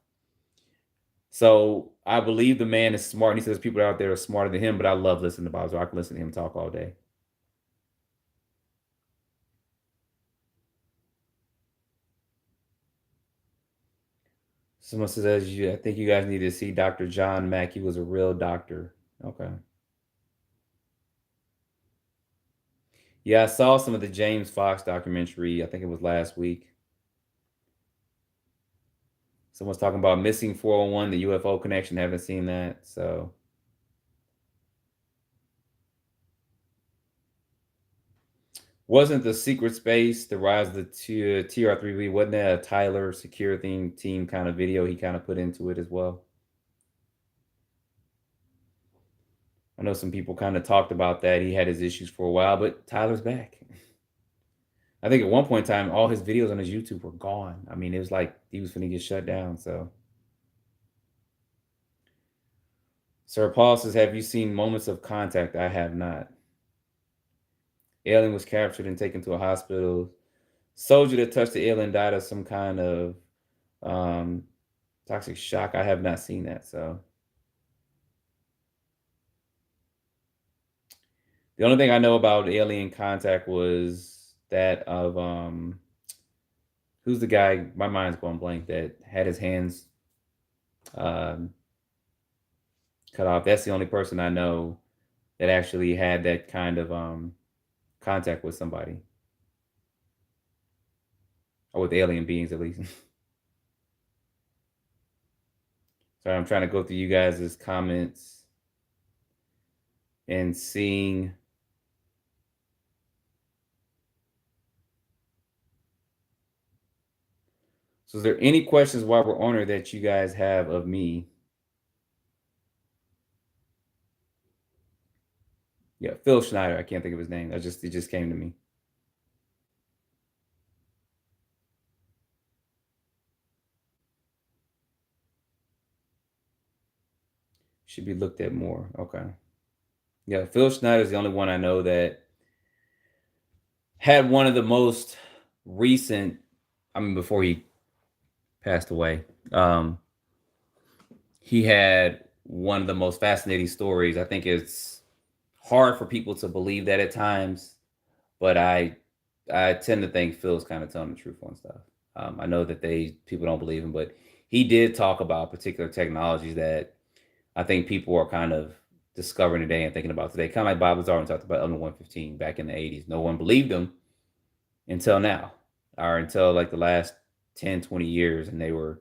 Speaker 1: So I believe the man is smart. And he says people out there are smarter than him, but I love listening to Bob. So I can listen to him talk all day. Someone says, I think you guys need to see Dr. John Mack. He was a real doctor. Okay. Yeah, I saw some of the James Fox documentary. I think it was last week. Someone's talking about missing 401, the UFO connection. Haven't seen that. So wasn't the Secret Space, the Rise of the TR3B, wasn't that a Tyler Secure team kind of video he kind of put into it as well? I know some people kind of talked about that. He had his issues for a while, but Tyler's back. I think at one point in time, all his videos on his YouTube were gone. I mean, it was like he was finna get shut down. So, Sir Paul says, have you seen Moments of Contact? I have not. Alien was captured and taken to a hospital. Soldier that touched the alien died of some kind of um, toxic shock. I have not seen that. So, the only thing I know about Alien Contact was that of who's the guy? My mind's going blank. That had his hands um, cut off. That's the only person I know that actually had that kind of contact with somebody or with alien beings, at least. Sorry, I'm trying to go through you guys' comments and seeing. So, is there any questions while we're on her that you guys have of me? Yeah, Phil Schneider. I can't think of his name. It just came to me. Should be looked at more. Okay. Yeah, Phil Schneider is the only one I know that had one of the most recent. I mean, before he passed away, he had one of the most fascinating stories. I think it's hard for people to believe that at times, but I tend to think Phil's kind of telling the truth on stuff. I know that people don't believe him, but he did talk about particular technologies that I think people are kind of discovering today and thinking about today. Kind of like Bob Lazar talked about Element 115 back in the 80s. No one believed him until now, or until like the last 10, 20 years, and they were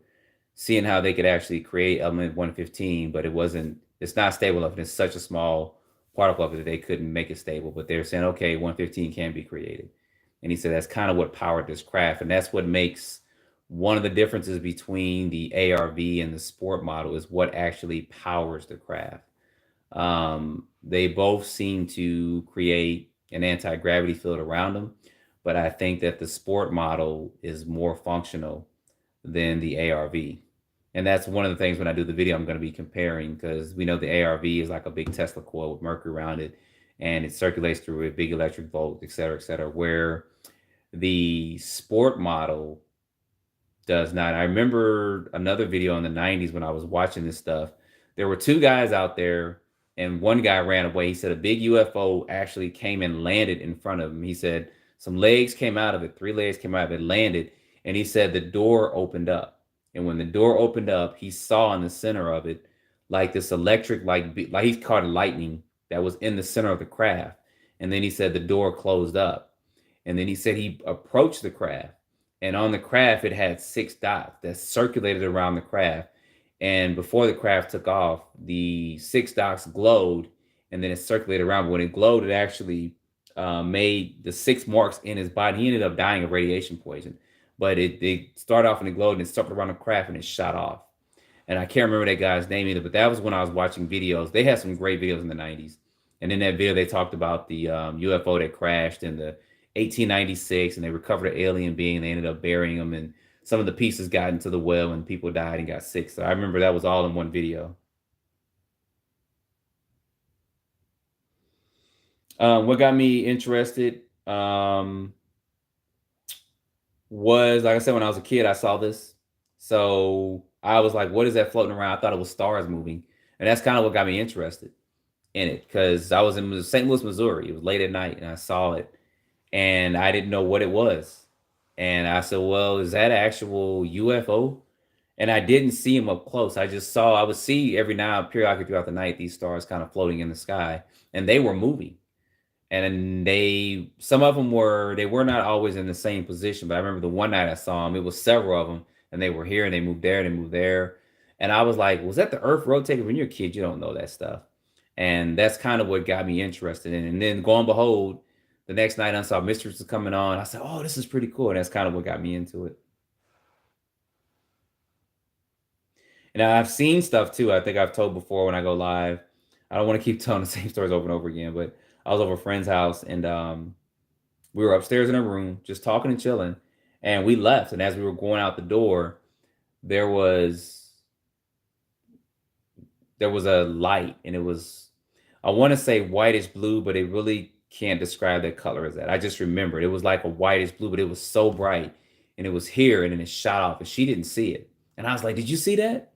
Speaker 1: seeing how they could actually create element 115, but it's not stable enough. And it's such a small particle of it that they couldn't make it stable. But they're saying, okay, 115 can be created. And he said that's kind of what powered this craft. And that's what makes one of the differences between the ARV and the sport model is what actually powers the craft. They both seem to create an anti-gravity field around them, but I think that the sport model is more functional than the ARV. And that's one of the things when I do the video, I'm going to be comparing because we know the ARV is like a big Tesla coil with mercury around it and it circulates through a big electric volt, et cetera, where the sport model does not. I remember another video in the 90s when I was watching this stuff. There were two guys out there and one guy ran away. He said a big UFO actually came and landed in front of him. He said some legs came out of it, 3 legs came out of it, landed, and he said the door opened up. And when the door opened up, he saw in the center of it like this electric, like he caught lightning that was in the center of the craft. And then he said the door closed up. And then he said he approached the craft. And on the craft, it had 6 dots that circulated around the craft. And before the craft took off, the 6 dots glowed and then it circulated around. But when it glowed, it actually made the 6 marks in his body. He ended up dying of radiation poison. But it started off and it glowed and it circled around the craft and it shot off. And I can't remember that guy's name either, but that was when I was watching videos. They had some great videos in the 90s. And in that video, they talked about the UFO that crashed in the 1896 and they recovered an alien being. They ended up burying him. And some of the pieces got into the well and people died and got sick. So I remember that was all in one video. What got me interested was, like I said, when I was a kid, I saw this. So I was like, what is that floating around? I thought it was stars moving. And that's kind of what got me interested in it, because I was in St. Louis, Missouri. It was late at night and I saw it and I didn't know what it was. And I said, well, is that an actual UFO? And I didn't see them up close. I just saw, I would see every now periodically throughout the night, these stars kind of floating in the sky, and they were moving. And some of them they were not always in the same position. But I remember the one night I saw them, it was several of them, and they were here and they moved there and they moved there. And I was like, was that the earth rotating? When you're a kid, you don't know that stuff. And that's kind of what got me interested in it. And then, lo and behold, the next night Unsolved Mysteries was coming on. I said, oh, this is pretty cool. And that's kind of what got me into it. And I've seen stuff too. I think I've told before when I go live. I don't want to keep telling the same stories over and over again, but I was over a friend's house and we were upstairs in a room just talking and chilling. And we left. And as we were going out the door, there was a light, and it was, I want to say whitish blue, but it really can't describe that color as that. I just remember it was like a whitish blue, but it was so bright, and it was here, and then it shot off, and she didn't see it. And I was like, did you see that?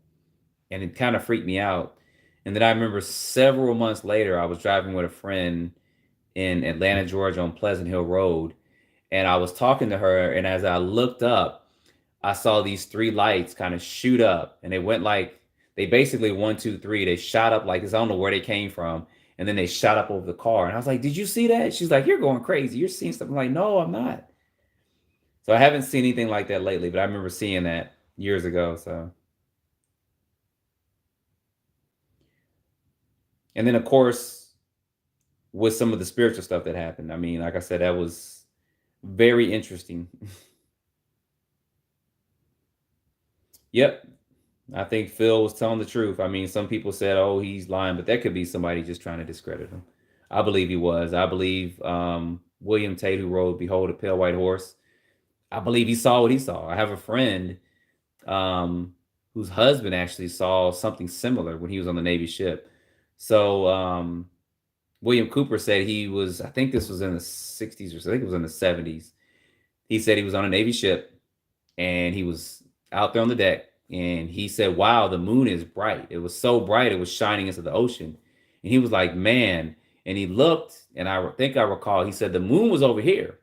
Speaker 1: And it kind of freaked me out. And then I remember several months later, I was driving with a friend in Atlanta, Georgia on Pleasant Hill Road. And I was talking to her. And as I looked up, I saw these three lights kind of shoot up. And they went like, they basically 1, 2, 3, they shot up like this. I don't know where they came from. And then they shot up over the car. And I was like, did you see that? She's like, you're going crazy. You're seeing something. I'm like, no, I'm not. So I haven't seen anything like that lately, but I remember seeing that years ago. So. And then, of course, with some of the spiritual stuff that happened, I mean, like I said, that was very interesting. Yep. I think Phil was telling the truth. I mean, some people said, oh, he's lying, but that could be somebody just trying to discredit him. I believe he was. I believe William Tate, who wrote Behold a Pale White Horse, I believe he saw what he saw. I have a friend whose husband actually saw something similar when he was on the Navy ship. So William Cooper said he was, I think this was in the 60s or so, I think it was in the 70s. He said he was on a Navy ship and he was out there on the deck, and he said, wow, the moon is bright. It was so bright, it was shining into the ocean. And he was like, man. And he looked, and I think I recall, he said the moon was over here,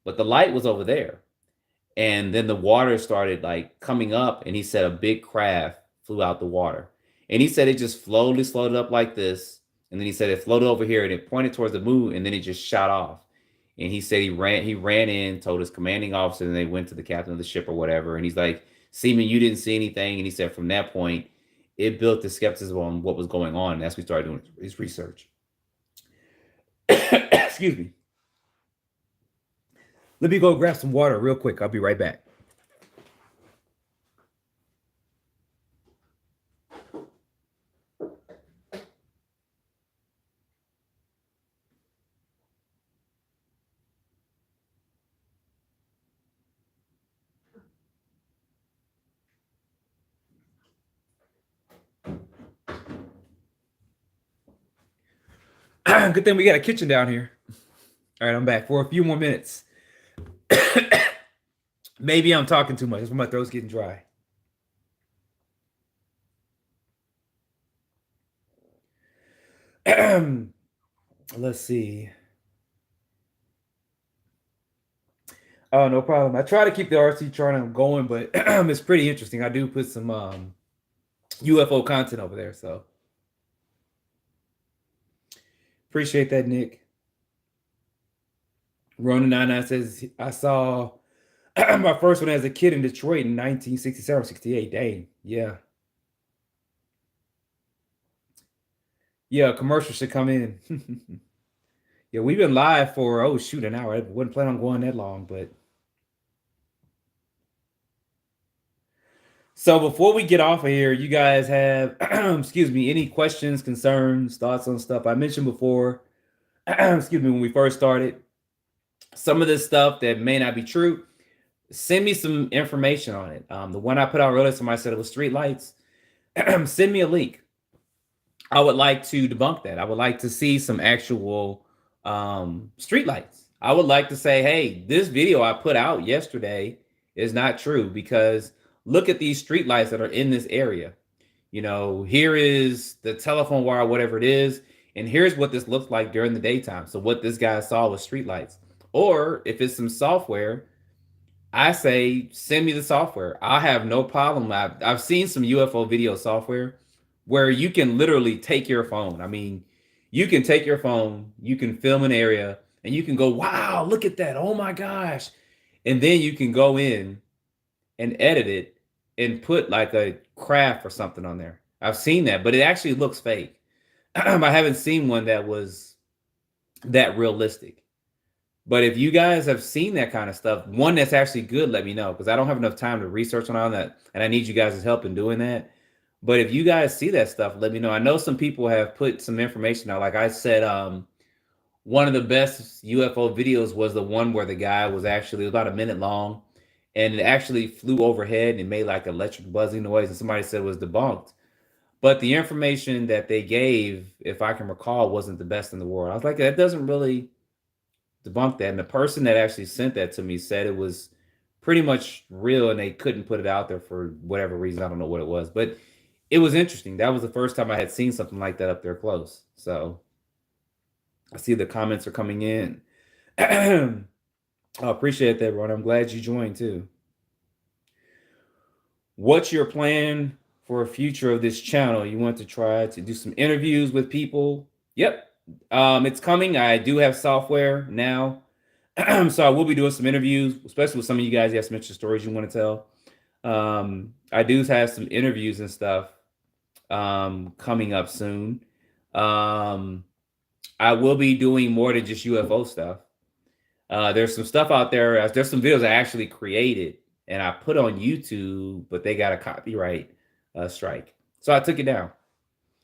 Speaker 1: but the light was over there. And then the water started like coming up, and he said a big craft flew out the water. And he said it just slowly floated up like this. And then he said it floated over here and it pointed towards the moon, and then it just shot off. And he said he ran in, told his commanding officer, and they went to the captain of the ship or whatever. And he's like, Seaman, you didn't see anything. And he said from that point, it built the skepticism on what was going on. And that's when we started doing his research. Excuse me. Let me go grab some water real quick. I'll be right back. Good thing we got a kitchen down here. All right, I'm back for a few more minutes. Maybe I'm talking too much. That's why my throat's getting dry. Let's see. Oh, no problem. I try to keep the RC chart going, but it's pretty interesting. I do put some UFO content over there, so appreciate that, Nick. Ronan99 says, I saw my first one as a kid in Detroit in 1967, 68. Dang, yeah. Yeah, commercial should come in. Yeah, we've been live for, oh, shoot, an hour. I wouldn't plan on going that long, but. So before we get off of here, you guys have, excuse me, any questions, concerns, thoughts on stuff? I mentioned before, excuse me, when we first started, some of this stuff that may not be true, send me some information on it. The one I put out earlier, somebody said it was street lights. Send me a link. I would like to debunk that. I would like to see some actual street lights. I would like to say, hey, this video I put out yesterday is not true because look at these street lights that are in this area. You know, here is the telephone wire, whatever it is, and here's what this looks like during the daytime. So what this guy saw was street lights. Or if it's some software, I say send me the software. I have no problem. I've seen some UFO video software where you can literally take your phone. I mean, you can take your phone, you can film an area, and you can go, wow, look at that. Oh my gosh. And then you can go in and edit it and put like a craft or something on there. I've seen that, but it actually looks fake. I haven't seen one that was that realistic. But if you guys have seen that kind of stuff, one that's actually good, let me know because I don't have enough time to research on all that, and I need you guys' help in doing that. But if you guys see that stuff, let me know. I know some people have put some information out. Like I said, one of the best UFO videos was the one where the guy was actually about a minute long, and it actually flew overhead and it made like electric buzzing noise, and somebody said it was debunked. But the information that they gave, if I can recall, wasn't the best in the world. I was like, that doesn't really debunk that. And the person that actually sent that to me said it was pretty much real and they couldn't put it out there for whatever reason. I don't know what it was, but it was interesting. That was the first time I had seen something like that up there close. So I see the comments are coming in. I appreciate that, Ron. I'm glad you joined too. What's your plan for a future of this channel? You want to try to do some interviews with people? Yep. It's coming. I do have software now. So I will be doing some interviews, especially with some of you guys. You have some interesting stories you want to tell. I do have some interviews and stuff coming up soon. I will be doing more than just UFO stuff. There's some stuff out there. There's some videos I actually created and I put on YouTube, but they got a copyright strike. So I took it down.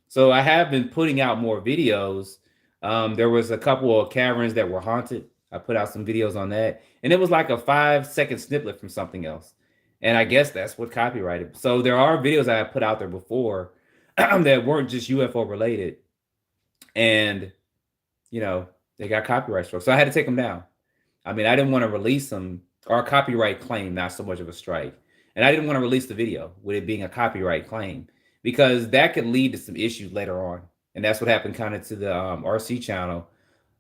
Speaker 1: So I have been putting out more videos. There was a couple of caverns that were haunted. I put out some videos on that. And it was like a 5-second snippet from something else. And I guess that's what copyrighted. So there are videos I put out there before that weren't just UFO related. And, you know, they got copyright struck. So I had to take them down. I mean, I didn't want to release them, or a copyright claim, not so much of a strike. And I didn't want to release the video with it being a copyright claim because that could lead to some issues later on. And that's what happened kind of to the RC channel.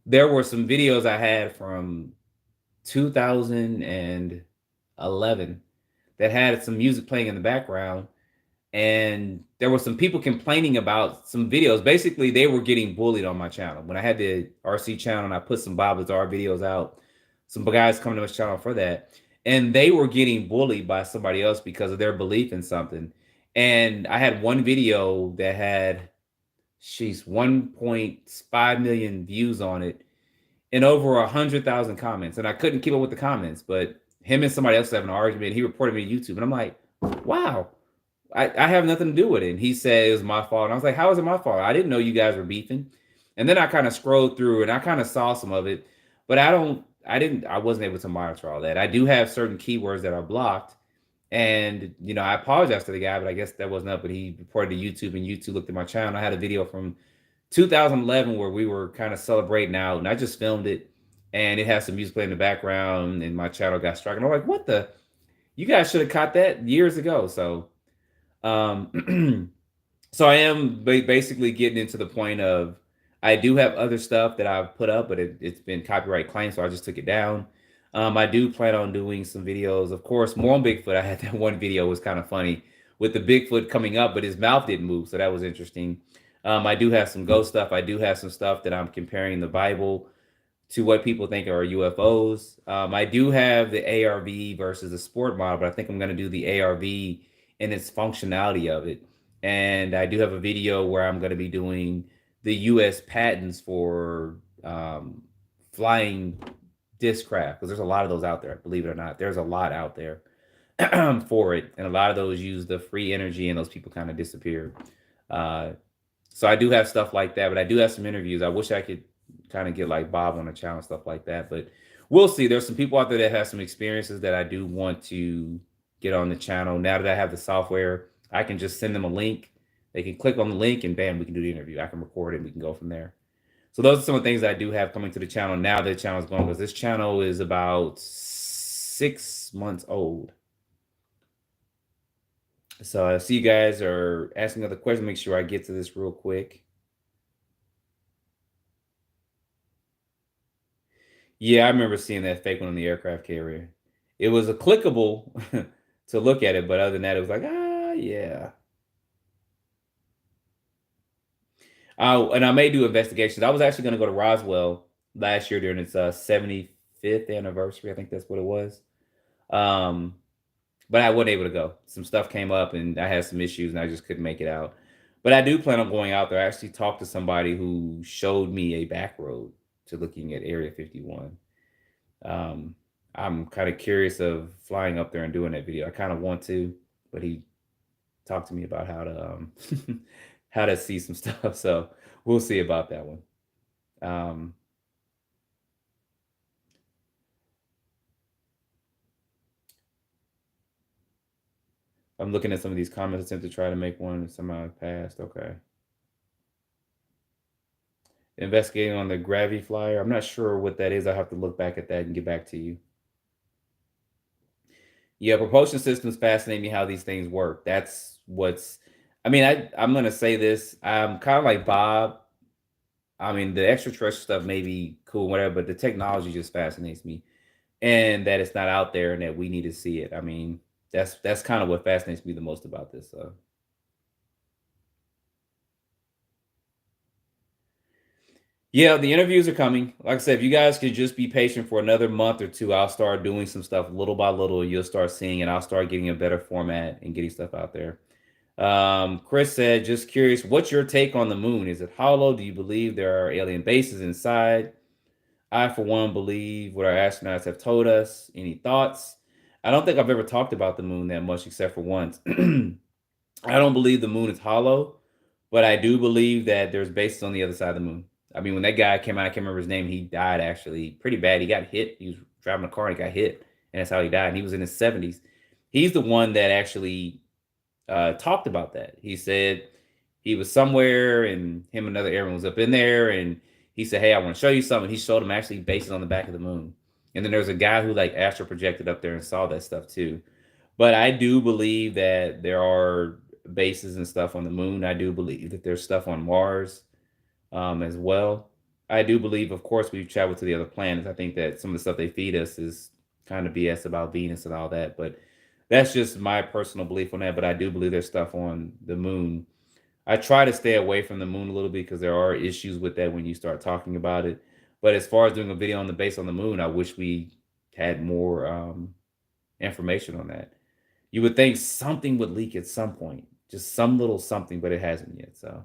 Speaker 1: There were some videos I had from 2011 that had some music playing in the background. And there were some people complaining about some videos. Basically, they were getting bullied on my channel. When I had the RC channel and I put some Bob Lazar videos out, some guys coming to my channel for that. And they were getting bullied by somebody else because of their belief in something. And I had one video that had, 1.5 million views on it and over 100,000 comments. And I couldn't keep up with the comments, but him and somebody else having an argument. He reported me to YouTube. And I'm like, wow, I have nothing to do with it. And he said it was my fault. And I was like, how is it my fault? I didn't know you guys were beefing. And then I kind of scrolled through and I kind of saw some of it, but I wasn't able to monitor all that. I do have certain keywords that are blocked. And, you know, I apologize to the guy, but I guess that wasn't up. But he reported to YouTube and YouTube looked at my channel. I had a video from 2011 where we were kind of celebrating out and I just filmed it and it has some music playing in the background and my channel got struck. And I'm like, what the? You guys should have caught that years ago. So, so I am basically getting into the point of I do have other stuff that I've put up, but it's been copyright claimed, so I just took it down. I do plan on doing some videos, of course, more on Bigfoot. I had that one video was kind of funny with the Bigfoot coming up, but his mouth didn't move, so that was interesting. I do have some ghost stuff. I do have some stuff that I'm comparing the Bible to what people think are UFOs. I do have the ARV versus the sport model, but I think I'm going to do the ARV and its functionality of it. And I do have a video where I'm going to be doing the U.S. patents for flying disc craft, because there's a lot of those out there, believe it or not. There's a lot out there for it, and a lot of those use the free energy, and those people kind of disappear. So I do have stuff like that, but I do have some interviews. I wish I could kind of get like Bob on the channel, stuff like that. But we'll see. There's some people out there that have some experiences that I do want to get on the channel. Now that I have the software, I can just send them a link. They can click on the link and bam, we can do the interview. I can record it and we can go from there. So those are some of the things I do have coming to the channel now that the channel is going, because this channel is about 6 months old. So I see you guys are asking other questions. Make sure I get to this real quick. Yeah, I remember seeing that fake one on the aircraft carrier. It was a clickable to look at it, but other than that, it was like, yeah. And I may do investigations. I was actually going to go to Roswell last year during its 75th anniversary. I think that's what it was. Um, but I wasn't able to go. Some stuff came up and I had some issues and I just couldn't make it out. But I do plan on going out there. I actually talked to somebody who showed me a back road to looking at Area 51. Um, I'm kind of curious of flying up there and doing that video. I kind of want to, but he talked to me about how to how to see some stuff. So we'll see about that one. Um, I'm looking at some of these comments. Attempt to try to make one and somehow it passed. Okay. Investigating on the gravity flyer. I'm not sure what that is. I have to look back at that and get back to you. Yeah, propulsion systems fascinate me how these things work. That's what's I mean, I'm gonna say this. I'm kind of like Bob. I mean, the extraterrestrial stuff may be cool, whatever, but the technology just fascinates me. And that it's not out there and that we need to see it. I mean, that's kind of what fascinates me the most about this. Yeah, the interviews are coming. Like I said, if you guys could just be patient for another month or two, I'll start doing some stuff little by little. You'll start seeing it. I'll start getting a better format and getting stuff out there. Chris said, just curious, what's your take on the moon? Is it hollow? Do you believe there are alien bases inside? I, for one, believe what our astronauts have told us. Any thoughts? I don't think I've ever talked about the moon that much except for once. I don't believe the moon is hollow, but I do believe that there's bases on the other side of the moon. I mean, when that guy came out, I can't remember his name. He died actually pretty bad. He got hit. He was driving a car and he got hit, and that's how he died. And he was in his 70s. He's the one that actually talked about that. He said he was somewhere, and him and another airman was up in there, and he said, "Hey, I want to show you something." He showed him actually bases on the back of the moon. And then there's a guy who like astro projected up there and saw that stuff too. But I do believe that there are bases and stuff on the moon. I do believe that there's stuff on Mars as well. I do believe, of course, we've traveled to the other planets. I think that some of the stuff they feed us is kind of BS about Venus and all that. But that's just my personal belief on that. But I do believe there's stuff on the moon. I try to stay away from the moon a little bit because there are issues with that when you start talking about it. But as far as doing a video on the base on the moon, I wish we had more information on that. You would think something would leak at some point, just some little something, but it hasn't yet. So,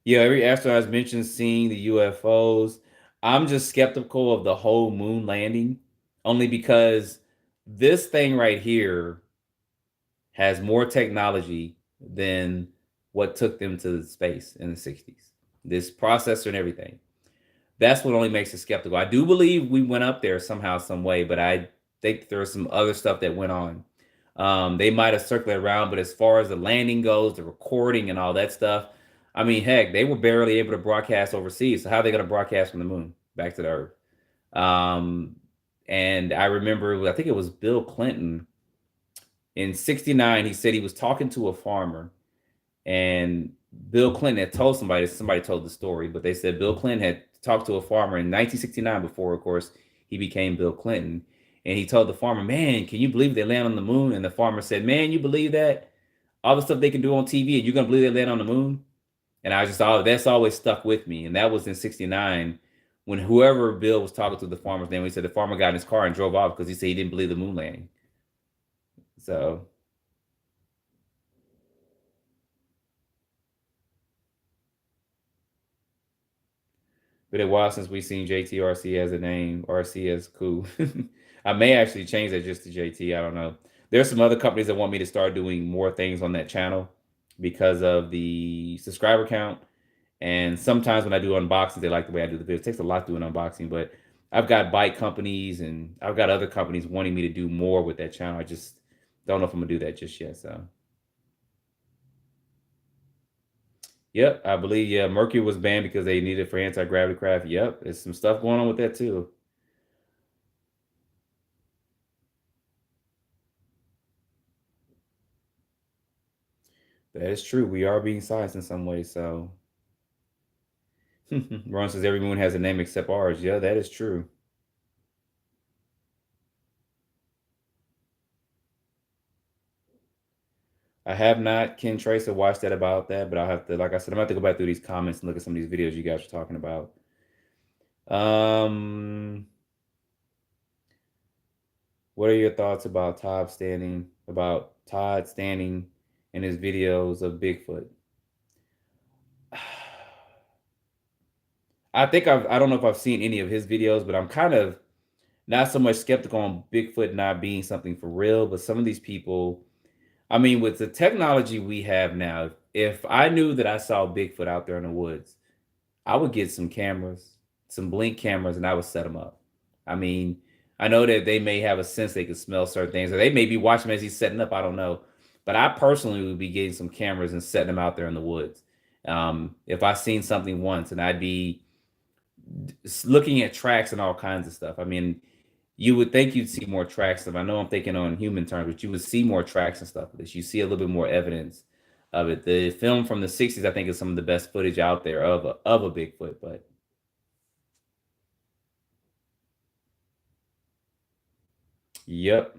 Speaker 1: yeah, every astronaut has mentioned seeing the UFOs. I'm just skeptical of the whole moon landing, only because this thing right here has more technology than what took them to space in the 60s. This processor and everything. That's what only makes it skeptical. I do believe we went up there somehow, some way, but I think there was some other stuff that went on. They might have circled around, but as far as the landing goes, the recording and all that stuff, I mean, heck, they were barely able to broadcast overseas. So how are they going to broadcast from the moon back to the Earth? Um, and I remember, I think it was Bill Clinton in '69. He said he was talking to a farmer, and Bill Clinton had told somebody told the story, but they said Bill Clinton had talked to a farmer in 1969 before, of course, he became Bill Clinton. And he told the farmer, "Man, can you believe they land on the moon?" And the farmer said, "Man, you believe that? All the stuff they can do on TV, and you're going to believe they land on the moon?" And I just thought that's always stuck with me. And that was in '69 when whoever Bill was talking to the farmer's name, he said the farmer got in his car and drove off because he said he didn't believe the moon landing. So been a while since we've seen JTRC as a name. RC as cool. I may actually change that just to JT. I don't know. There's some other companies that want me to start doing more things on that channel because of the subscriber count. And sometimes when I do unboxings, they like the way I do the videos. It takes a lot to do an unboxing, but I've got bike companies and I've got other companies wanting me to do more with that channel. I just don't know if I'm gonna do that just yet. So, yep, I believe yeah, Mercury was banned because they needed it for anti-gravity craft. Yep, there's some stuff going on with that too. That is true. We are being silenced in some way. So, Ron says every moon has a name except ours. Yeah, that is true. I have not Ken Tracer watched that about that, but I'll have to, like I said, I'm gonna have to go back through these comments and look at some of these videos you guys are talking about. Um, what are your thoughts about Todd standing in his videos of Bigfoot? I don't know if I've seen any of his videos, but I'm kind of not so much skeptical on Bigfoot not being something for real, but some of these people, I mean, with the technology we have now, if I knew that I saw Bigfoot out there in the woods, I would get some cameras, some blink cameras, and I would set them up. I mean, I know that they may have a sense they can smell certain things, or they may be watching him as he's setting up. I don't know, but I personally would be getting some cameras and setting them out there in the woods. If I seen something once, and I'd be looking at tracks and all kinds of stuff. I mean, you would think you'd see more tracks stuff. I know I'm thinking on human terms, but you would see more tracks and stuff of this. You see a little bit more evidence of it. The film from the '60s, I think, is some of the best footage out there of a Bigfoot. But yep.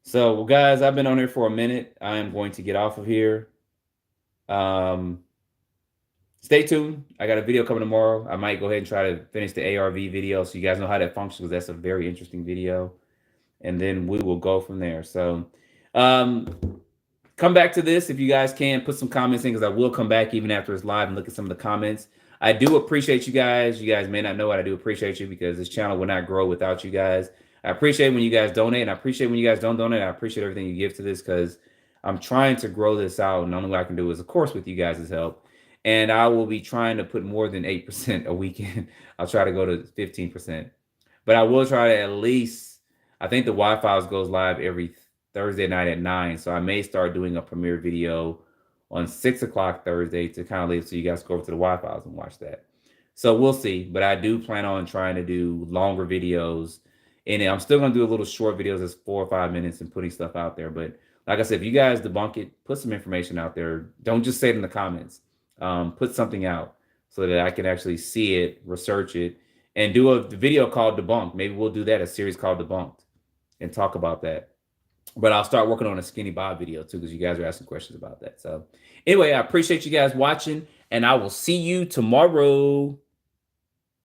Speaker 1: So, well, guys, I've been on here for a minute. I am going to get off of here. Um, Stay tuned. I got a video coming tomorrow. I might go ahead and try to finish the ARV video so you guys know how that functions because that's a very interesting video. And then we will go from there. So, um, come back to this if you guys can. Put some comments in because I will come back even after it's live and look at some of the comments. I do appreciate you guys. You guys may not know it. I do appreciate you because this channel would not grow without you guys. I appreciate when you guys donate, and I appreciate when you guys don't donate. I appreciate everything you give to this because I'm trying to grow this out, and the only way I can do is, of course, with you guys' help. And I will be trying to put more than 8% a weekend. I'll try to go to 15%, but I will try to at least. I think the Wi-Fi goes live every Thursday night at 9. So I may start doing a premiere video on 6 o'clock Thursday to kind of leave so you guys go over to the Wi-Fi and watch that. So we'll see. But I do plan on trying to do longer videos. And I'm still gonna do a little short videos that's 4 or 5 minutes and putting stuff out there. But like I said, if you guys debunk it, put some information out there. Don't just say it in the comments. Put something out so that I can actually see it, research it, and do a video called Debunked. Maybe we'll do that, a series called Debunked, and talk about that. But I'll start working on a skinny Bob video too, because you guys are asking questions about that. So anyway, I appreciate you guys watching, and I will see you tomorrow.